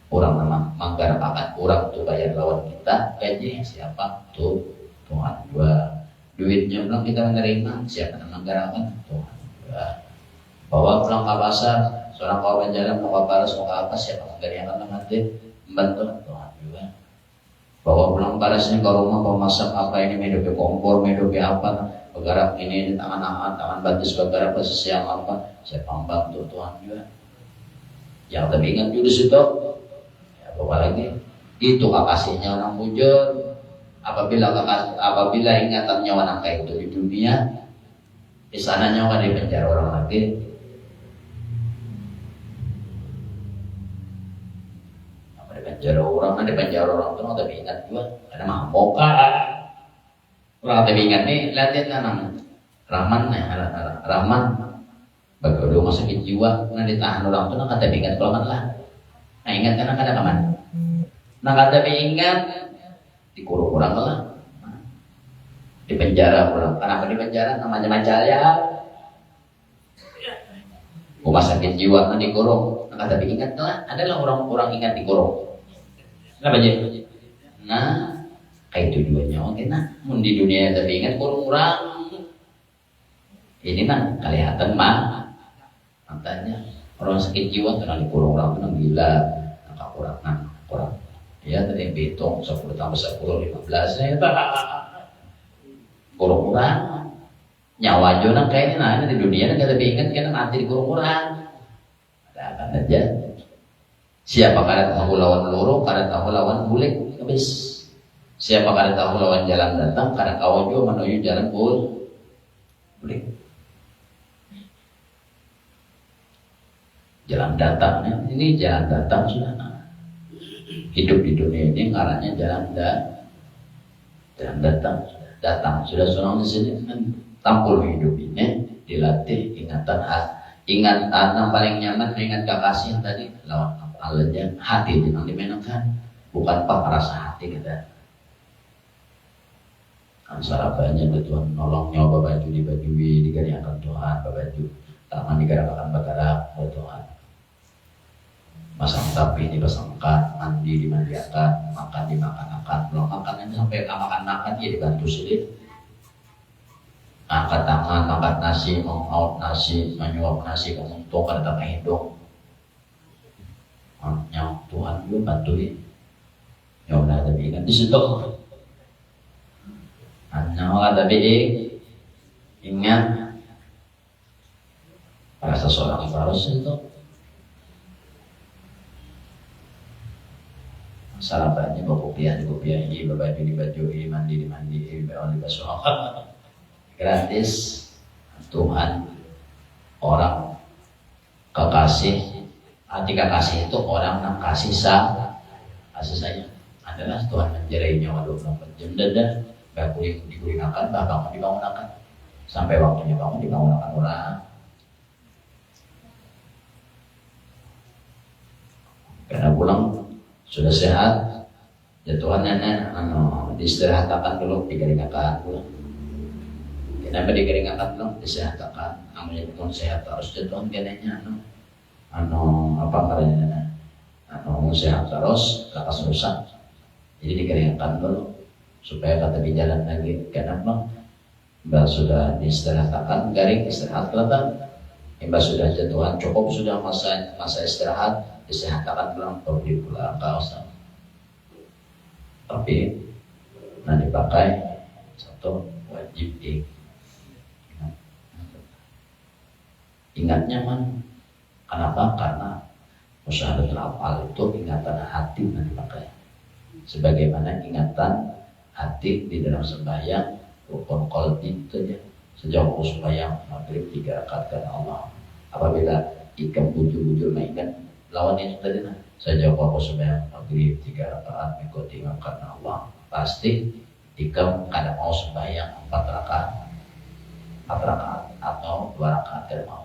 S1: kurang nama menggerakkan kurang tuh bayar lawan kita gaji siapa tuh Tuhan gua duitnya pulang kita menerima siapa nama menggerakkan Tuhan gua bawa pulang ke pasar seorang kawan jalan mau ke baras mau ke apa siapa menggerakkan nama dia membantu Tuhan gua bawa pulang barasnya ke rumah bawa masak apa ini medope kompor medope apa bergerak ini tangan batis bergerak sesiang apa saya membantu Tuhan juga yang tapi ingat juga situ ya bawa lagi itu kakasihnya orang bujur apabila ingatannya orang kayak itu di dunia di sananya kan di penjara orang lagi penjara orang ada penjara orang tuh tapi ingat juga ada mabok orang tapi ingat nih lihatin kan Rahman bagi udah masuk jiwa nah ditahan orang tuh kata ingat kalau lah nah ingat kan ada kaman nah kata ingat dikurung orang lah di penjara orang kenapa di penjara namanya macaya rumah sakit jiwa nah dikurung nah kata ingat lah adalah orang-orang ingat dikurung. Kenapa aja? Nah, kayak tujuannya oke nah, di dunia tapi ingat kurang ini nah kelihatan mah, makanya orang sakit jiwa tenang dikurung orang tenang gila, angka kurang, ya tadi yang hitung 10 tambah 10 15 ya kurang nyawa aja nah kayaknya nah di dunia nggak tapi ingat kan nanti dikurung ada apa aja. Siapa kada tahu lawan loro, kada tahu lawan bulik, habis. Siapa kada tahu lawan jalan datang, kada tahu juga menuju jalan bulik. Jalan datang, ini jalan datang sudah. Hidup di dunia ini karena jalan datang sudah seorang di sini kan tampil hidup ini dilatih ingatan yang paling nyaman ingat kakasih yang tadi lawan alanya hati yang dimenangkan bukan apa rasa hati kita sarapannya ke Tuhan nolongnya baju dibajui digariakan Tuhan baju tangan digerakan bergerak oleh Tuhan Masang tapi dipasangkan, mandi dimandiakan, makan dimakan-makan, belum makan sampai makan-makan ya dibantu sedikit. Angkat tangan, angkat nasi, mengaut nasi, menyuap nasi, kemuntung kada tak hidung. Yang Tuhan juga bantuin. Ya benar tapi ingat di situ. Hanya tapi ingat pada seseorang harus itu. Sarapannya berkopiah dikopiahi, berbaju dibajui, mandi dimandi, beol dibasuh. Gratis. Tuhan orang kekasih, hati kekasih itu orang yang kasih sayang adalah Tuhan menjerai nyawa 24 jam dadah, gak digunakan, bahkan dibangunakan sampai waktunya bangun dibangunakan orang. Karena pulang sudah sehat, ya Tuhan nenek diistirahatkan dulu, dikeringakan dulu. Kenapa dikeringakan dulu? Disehatkan. Amalnya Tuhan sehat harus Tuhan kenanya apa karena sehat terus kakas rusak. Jadi dikeringakan dulu supaya kata jalan lagi. Kenapa? Mbak sudah diistirahatkan, garing istirahat kelihatan. Mbak sudah jatuhan cukup, sudah masa istirahat, disehatkan pulang, pergi pulang kawasan. Tapi nanti dipakai satu wajib ingatnya man. Kenapa? Karena musyahadatul afal itu ingatan hati nanti dipakai. Sebagaimana ingatan hati di dalam sembahyang rukun qalbi itu ya. Sejak aku sembahyang maghrib 3 rakaat karena Allah. Apabila ikam bujur-bujur mainkan lawan itu tadi nah. Sejak aku sembahyang maghrib 3 rakaat mengikuti imam karena Allah. Pasti ikam kada mau sembahyang 4 rakaat atau 2 rakaat kada mau.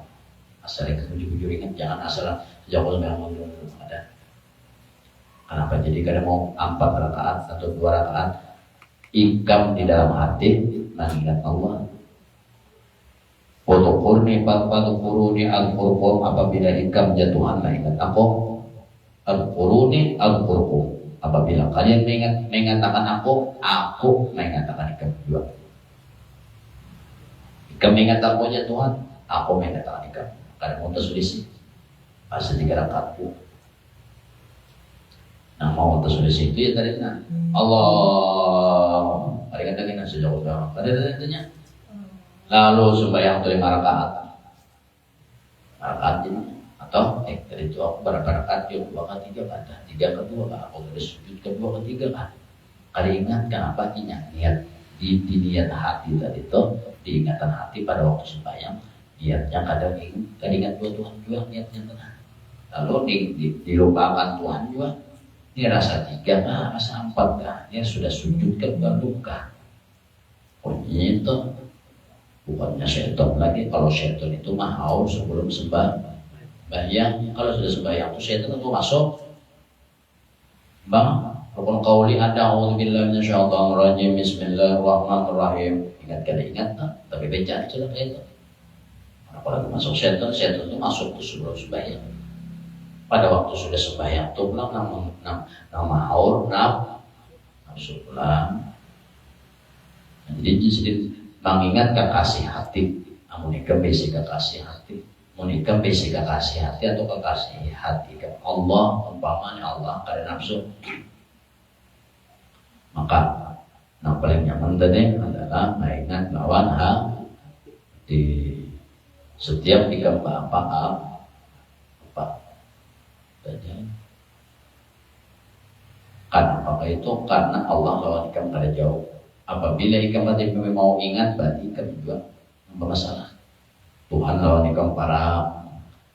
S1: Asal ikam bujur-bujur ingat, jangan asal sejak aku sembahyang maghrib ada. Kenapa jadi kada mau 4 rakaat atau 2 rakaat? Ikam di dalam hati mengingat Allah. Wadukurni fadukuruni al-qurqum, apabila ikam jatuhan mengingat aku. Al-quruni al-qurqum, apabila kalian mengatakan aku mengatakan ikam juga. Ikam mengingat aku jatuhan, aku mengatakan ikam. Kada mau terselisih pasal 3 rakaatku. Nah mau terselisih itu ya tadi nah Allah ada kata-kata sejauh dalam ada tanya. Lalu sembahyang 5 rakaat ini atau dari itu aku berapa rakaat yuk 2 ke 3 kata 3 ke 2 aku ada sujud ke 2 ke 3 kan kada ingat kenapa ingat niat di niat hati tadi itu diingatan hati pada waktu sembahyang niatnya kadang ingat Tuhan juga niatnya tenang lalu dilupakan Tuhan juga ini rasa 3 kah rasa 4 kah ini sudah sujud ke baru kah itu bukannya syaitan lagi. Kalau syaitan itu mau sebelum sembahyang. Kalau sudah sembahyang itu syaitan itu masuk. Bang, rukun qauli ada auzubillahi minasyaitonir rajim. Bismillahirrahmanirrahim. Ingat tak? Tapi baca itu lah itu. Kalau masuk syaitan itu masuk ke sebelum sembahyang. Pada waktu sudah sembahyang itu pulang nama haur nafsu pulang. Jadi mengingat kekasih hati, amunikam besi kekasih hati, amunikam besi kekasih hati atau kekasih hati ke Allah, umpamanya Allah kada nafsu, maka yang paling nyaman tadi adalah mengingat lawan di setiap ikam apa saja. Karena apa itu? Karena Allah lawan ikam kada jauh. Apabila ikam tadi mau ingat berarti ikam juga bermasalah. Tuhan lawan ikam para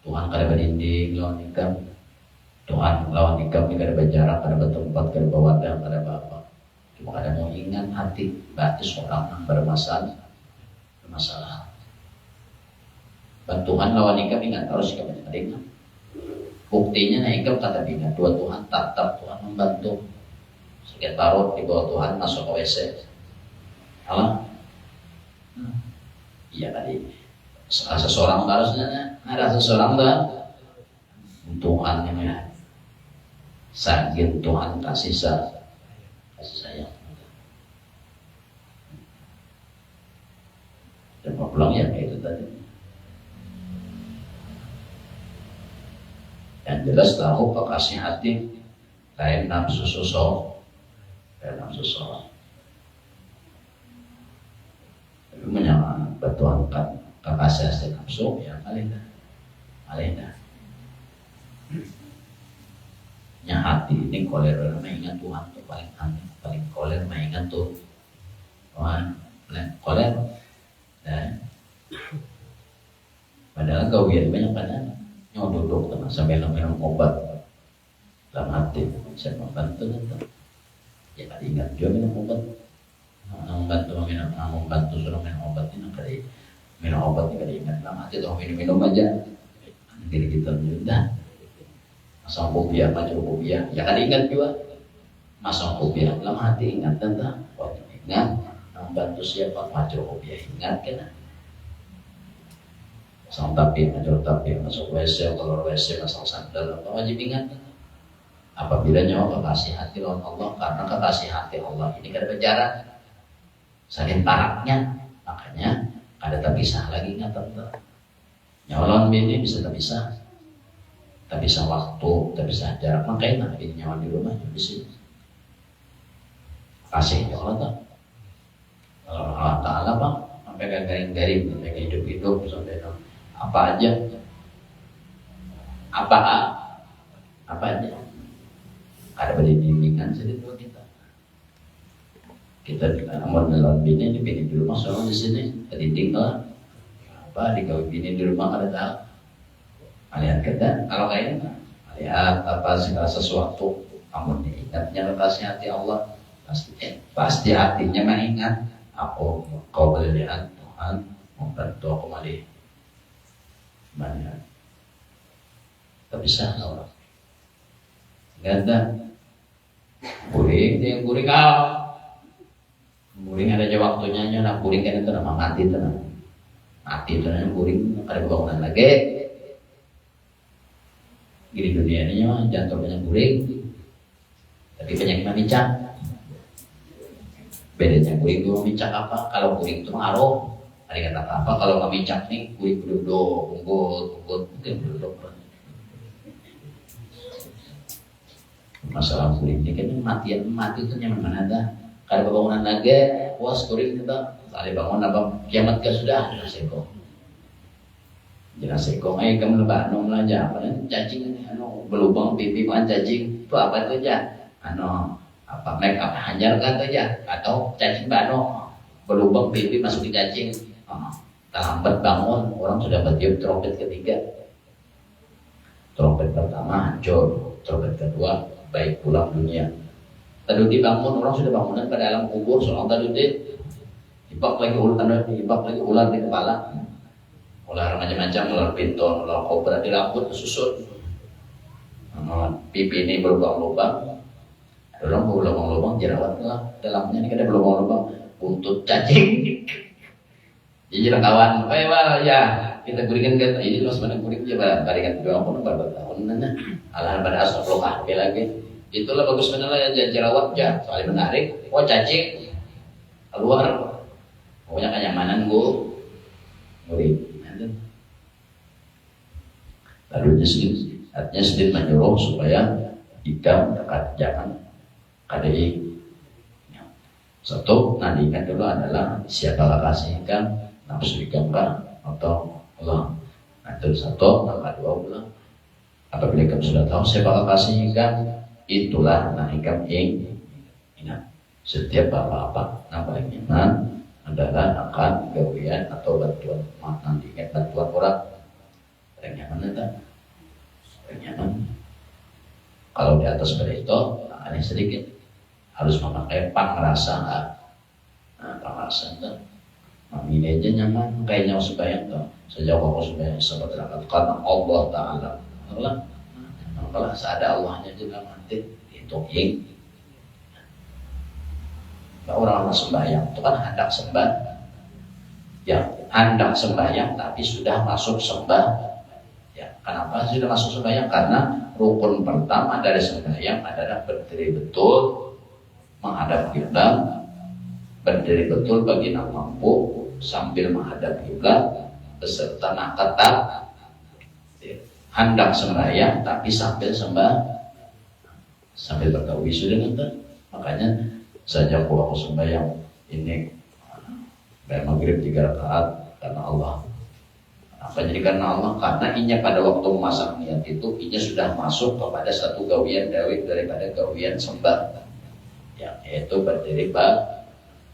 S1: Tuhan kada berinding lawan ikam. Tuhan lawan ikam kada berjarak, kada bertempat, kada berwadah, kada apa-apa. Cuma kada mau ingat hati berarti seorang yang bermasalah. Tuhan lawan ikam ingat harus ikam kada ingat. Buktinya ikam kada ingat dua Tuhan tatap Tuhan membantu. Sakit parut di bawah Tuhan masuk ke WC. Apa? Iya tadi. Seseorang harusnya ada seseorang dah Tuhan yang Saking Tuhan kasih sayang. Dan mau pulang ya kayak itu tadi. Yang jelas tahu kekasih hati lain nafsu sosok dan nafsu sholat. Tapi menyala bertuangkan kekasih hati nafsu ya alena. Nya hati ini koler mengingat Tuhan tuh paling koler mengingat tuh Tuhan koler. Padahal kau biar banyak padahal nyawa duduk tenang sambil minum obat dalam hati saya membantu ya kali ingat juga minum obat membantu suruh minum obat ini kali minum obat ini kali ingat dalam hati tuh minum aja diri kita udah masang fobia macrofobia ya kali ingat juga masang fobia dalam hati ingat tentang ingat membantu siapa macrofobia ingat kan masang tapi masuk WC keluar WC masang sandal apa wajib ingat apabila nyawa kekasih hati lawan Allah karena kekasih hati Allah ini kada berjarak saling taraknya makanya kada terpisah lagi ingat tentang nyawa lawan bini bisa terpisah waktu terpisah jarak makanya ini nyawa di rumah di sini kasih Allah tak kalau Allah Ta'ala bang sampai garing-garing sampai hidup sampai apa aja ada bimbingan sedikit kita mau nelon bini di rumah soalnya di sini terdidik lah apa digawe bini di rumah ada tahu melihat kita kalau kayaknya melihat apa segala sesuatu kamu ingatnya lokasi hati Allah pasti hatinya mengingat aku kau boleh lihat Tuhan membantu aku malih mana tak bisa orang nggak ada guring dia yang guring guring ada aja waktunya nak guring kan itu nama mati itu guring ada bangunan lagi di dunia ini jangan banyak guring tapi banyak memicak bedanya guring itu memicak apa kalau guring itu ngaruh ada kata apa kalau kami cak nih kuih duduk unggut duduk masalah kuring ini kan mati itu nyaman mana dah kalau bangunan lagi puas kuring itu kali bangun apa kiamat ke sudah jelas seko kamu lebah aja apa cacing berlubang pipi makan cacing itu apa itu aja apa make up hajar kan aja atau cacing bano berlubang pipi masuk di cacing terlambat bangun orang sudah bertiup trompet ketiga trompet pertama hancur trompet kedua baik pulang dunia tadi dibangun orang sudah bangunan pada alam kubur seorang tadi dibak lagi ular di kepala ular macam-macam ular piton ular kobra di rambut susut pipi ini berlubang-lubang orang berlubang-lubang jerawat lah dalamnya ini ada berlubang-lubang buntut cacing. Jadi kawan, ya kita guringkan kan ini los mana guring aja baringan dua pun berapa tahun nana alah pada asal lokah lagi itulah bagus benar lah ya jerawat ya soalnya menarik cacing keluar pokoknya kenyamanan guring lalu artinya sedikit menyuruh supaya ikam dekat jangan kadai satu nanti ingat dulu adalah siapa kasih ikam nafsu ikam atau Allah. Nah, itu satu, nomor dua pula. Apabila ikam sudah tahu siapa kasih ikam, itulah nah ikam ingat setiap apa-apa. Nah paling nyaman adalah akan gawian atau bantuan nanti ingat bantuan orang. Paling nyaman itu, paling nyaman. Kalau di atas itu, tangannya sedikit harus memakai pangrasa. Nah pangrasa itu. Mami aja nyaman kayaknya sembahyang tuh sejauh aku sembahyang sahabat rakyat karena Allah Ta'ala kalau seada Allahnya juga nanti itu orang sembahyang itu kan hendak sembah ya hendak sembahyang tapi sudah masuk sembah Ya, kenapa sudah masuk sembahyang? Karena rukun pertama dari sembahyang adalah berdiri betul menghadap kiblat, berdiri betul bagi yang mampu sambil menghadap kiblat beserta nakata hendak sembahyang tapi sambil bergawi sudah nonton. Makanya saja aku sembahyang ini bayar maghrib 3 rakaat karena Allah. Apa jadi karena Allah? Karena inya pada waktu memasak niat itu inya sudah masuk kepada satu gawian daripada gawian sembah, yang yaitu berdiri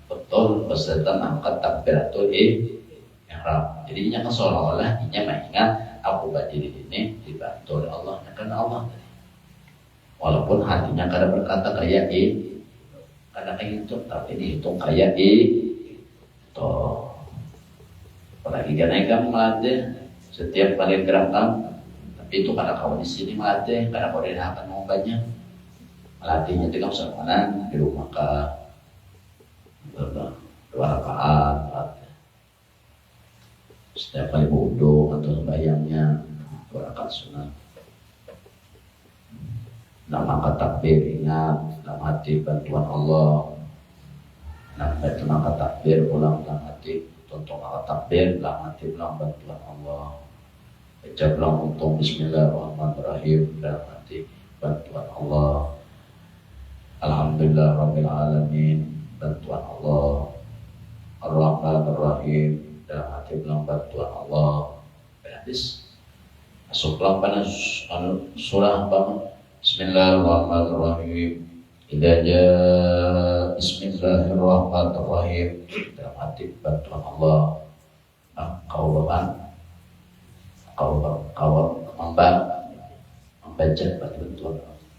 S1: betul beserta angkat takbiratul ihram. Jadi inya kan seolah-olah inya mengingat aku berdiri ini dibantu oleh Allah karena Allah. Walaupun hatinya kadang berkata kayak kadang kayak itu, tapi dihitung kayak toh. Apalagi karena kamu melatih setiap kali gerakan, tapi itu karena kamu di sini melatih, karena kau tidak akan mau banyak melatihnya dengan semanan di rumah ke 2 rakaat setiap kali wudu atau sembahyangnya 2 rakaat sunat. Dalam angkat takbir ingat dalam hati bantuan Allah. Dalam angkat takbir ulang dalam hati untuk angkat takbir dalam hati ulang bantuan Allah. Baca ulang untuk Bismillahirrahmanirrahim dalam hati bantuan Allah. Alhamdulillah Rabbil Alamin bantuan Allah. Ar-Rahmanir-Rahim dalam hati ulang bantuan Allah. Hadis masuklah pada surah banget. Bismillahirrahmanirrahim. Idza jaa Bismillahirrahmanirrahim dalam hati bantuan Allah. Kau membaca bantuan Allah.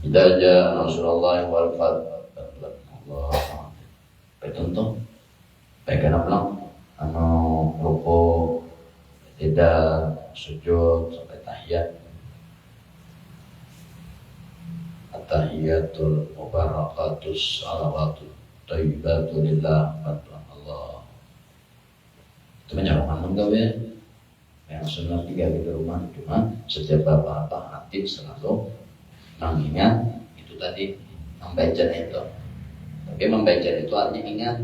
S1: Idza jaa nasrullahi wal fath bantuan Allah. Contoh pegang pelang ruku tidak sujud sampai tahiyat. Tahiyatul mubarakatus salawatu thayyibatu lillah bantuan Allah. Itu menyarankan menggawe yang sunnah 3 di rumah, cuma setiap apa-apa hati selalu mengingat itu tadi membaca itu. Tapi membaca itu artinya ingat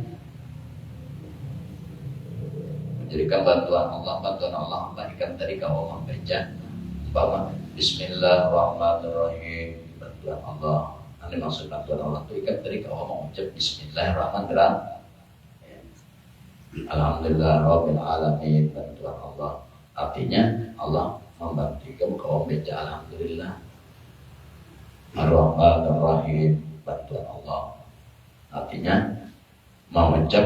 S1: menjadikan bantuan Allah bagikan tadi kau membaca bahwa Bismillahirrahmanirrahim bantuan Allah. Nanti maksud bantuan Allah itu ikat dari kau mengucap Bismillahirrahmanirrahim. Alhamdulillah Rabbil Alamin bantuan Allah. Artinya Allah membantu kamu kau baca Alhamdulillah. Ar-Rahmanir-Rahim bantuan Allah. Artinya mengucap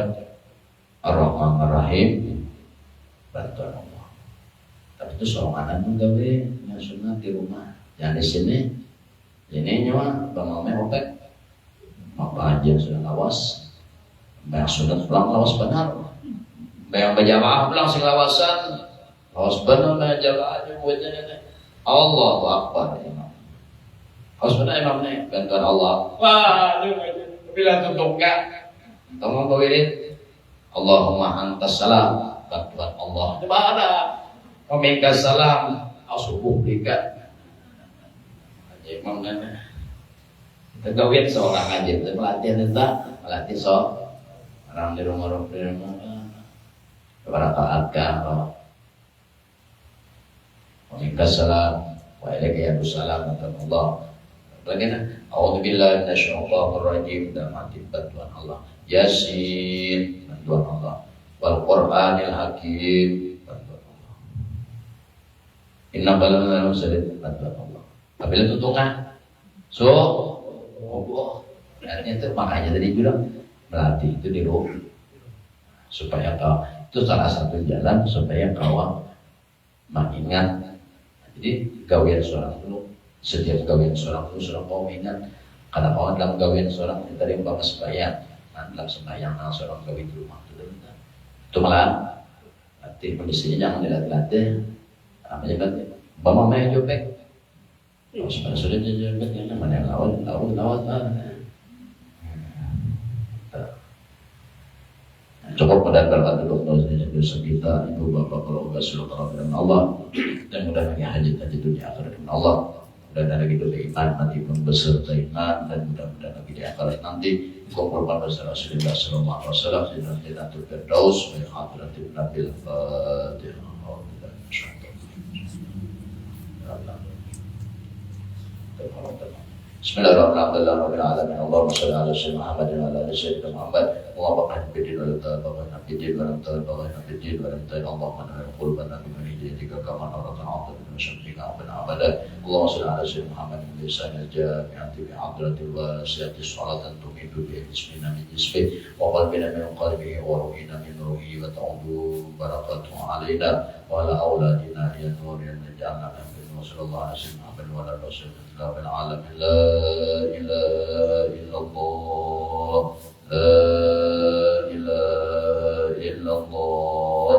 S1: Ar-Rahmanir-Rahim bantuan Allah. Tapi itu seorang anak menggawe yang sunat di rumah. Yang di sini ini nyawa bangame opek maka aja sudah lawas banyak sunat pulang lawas benar banyak berjamaah pulang sing lawasan lawas benar banyak jaga aja buatnya Allahu Akbar harus benar imamnya bantuan Allah wah bila tutup enggak tolong bawirin Allahumma antas salam bantuan Allah di mana meminta salam asubuh tiga imam kan tergawin seorang aja pelatihan itu melatih orang di rumah berakaat kan meminta salam wa ilaika salam Allah bagaimana a'udzubillahi minasyaitonir rajim dalam hati bantuan Allah Yasin bantuan Allah wal Qur'anil Hakim bantuan Allah inna balana musallin bantuan Allah. Apabila tutungan, artinya itu makanya tadi bilang melatih itu di rumah supaya kau itu salah satu jalan supaya kau mengingat. Jadi gawian seorang dulu, setiap gawian seorang dulu seorang kau ingat karena kau dalam gawian seorang itu tadi umpama sembahyang, dalam sembahyang seorang gawian di rumah itu malah nanti kondisinya jangan dilatih, namanya kan umpama main jopek. Sudah jabat yang mana lawan Cukup mudah berkat untuk dosa kita, ibu bapak keluarga seluruh kerajaan Allah, dan mudah lagi hajat dunia akhirat dengan Allah, dan lagi hidup iman nanti pun beserta iman, dan mudah-mudahan lagi di akhirat nanti kumpulkan bersama Rasulullah Sallallahu Alaihi Wasallam di dalam Jannatul Firdaus wa hadratil Nabil Fatihah. Bismillahirrahmanirrahim. Allahumma shalli ala sayyidina Muhammad wa ala ali sayyidina Muhammad. Muwafaqan bidin wa tabaqan bidin wa tabaqan bidin wa tabaqan Allahumma naqul bana min hidayatika kama naratan a'udhu min syarrika abana abada. Allahumma shalli ala sayyidina Muhammad wa lisan al-jami'ati bi hadratil wasiyati salatan tumidu bi ismina min ismi wa qalbina min qalbihi wa ruhina min ruhi wa ta'udu barakatuhu alaina wa ala auladina ya nur ya najana sallallahu alaihi wasallam wa ala rasulillah bil alamin la ilaha illallah la ilaha illallah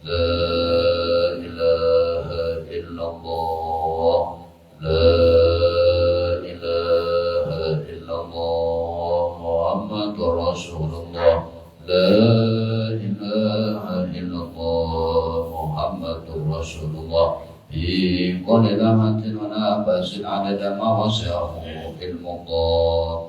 S1: la ilaha illallah la ilaha illallah Muhammadur Rasulullah la ilaha illallah Muhammadur Rasulullah في كل لمحة ونفس عدد ما وسعه علم الله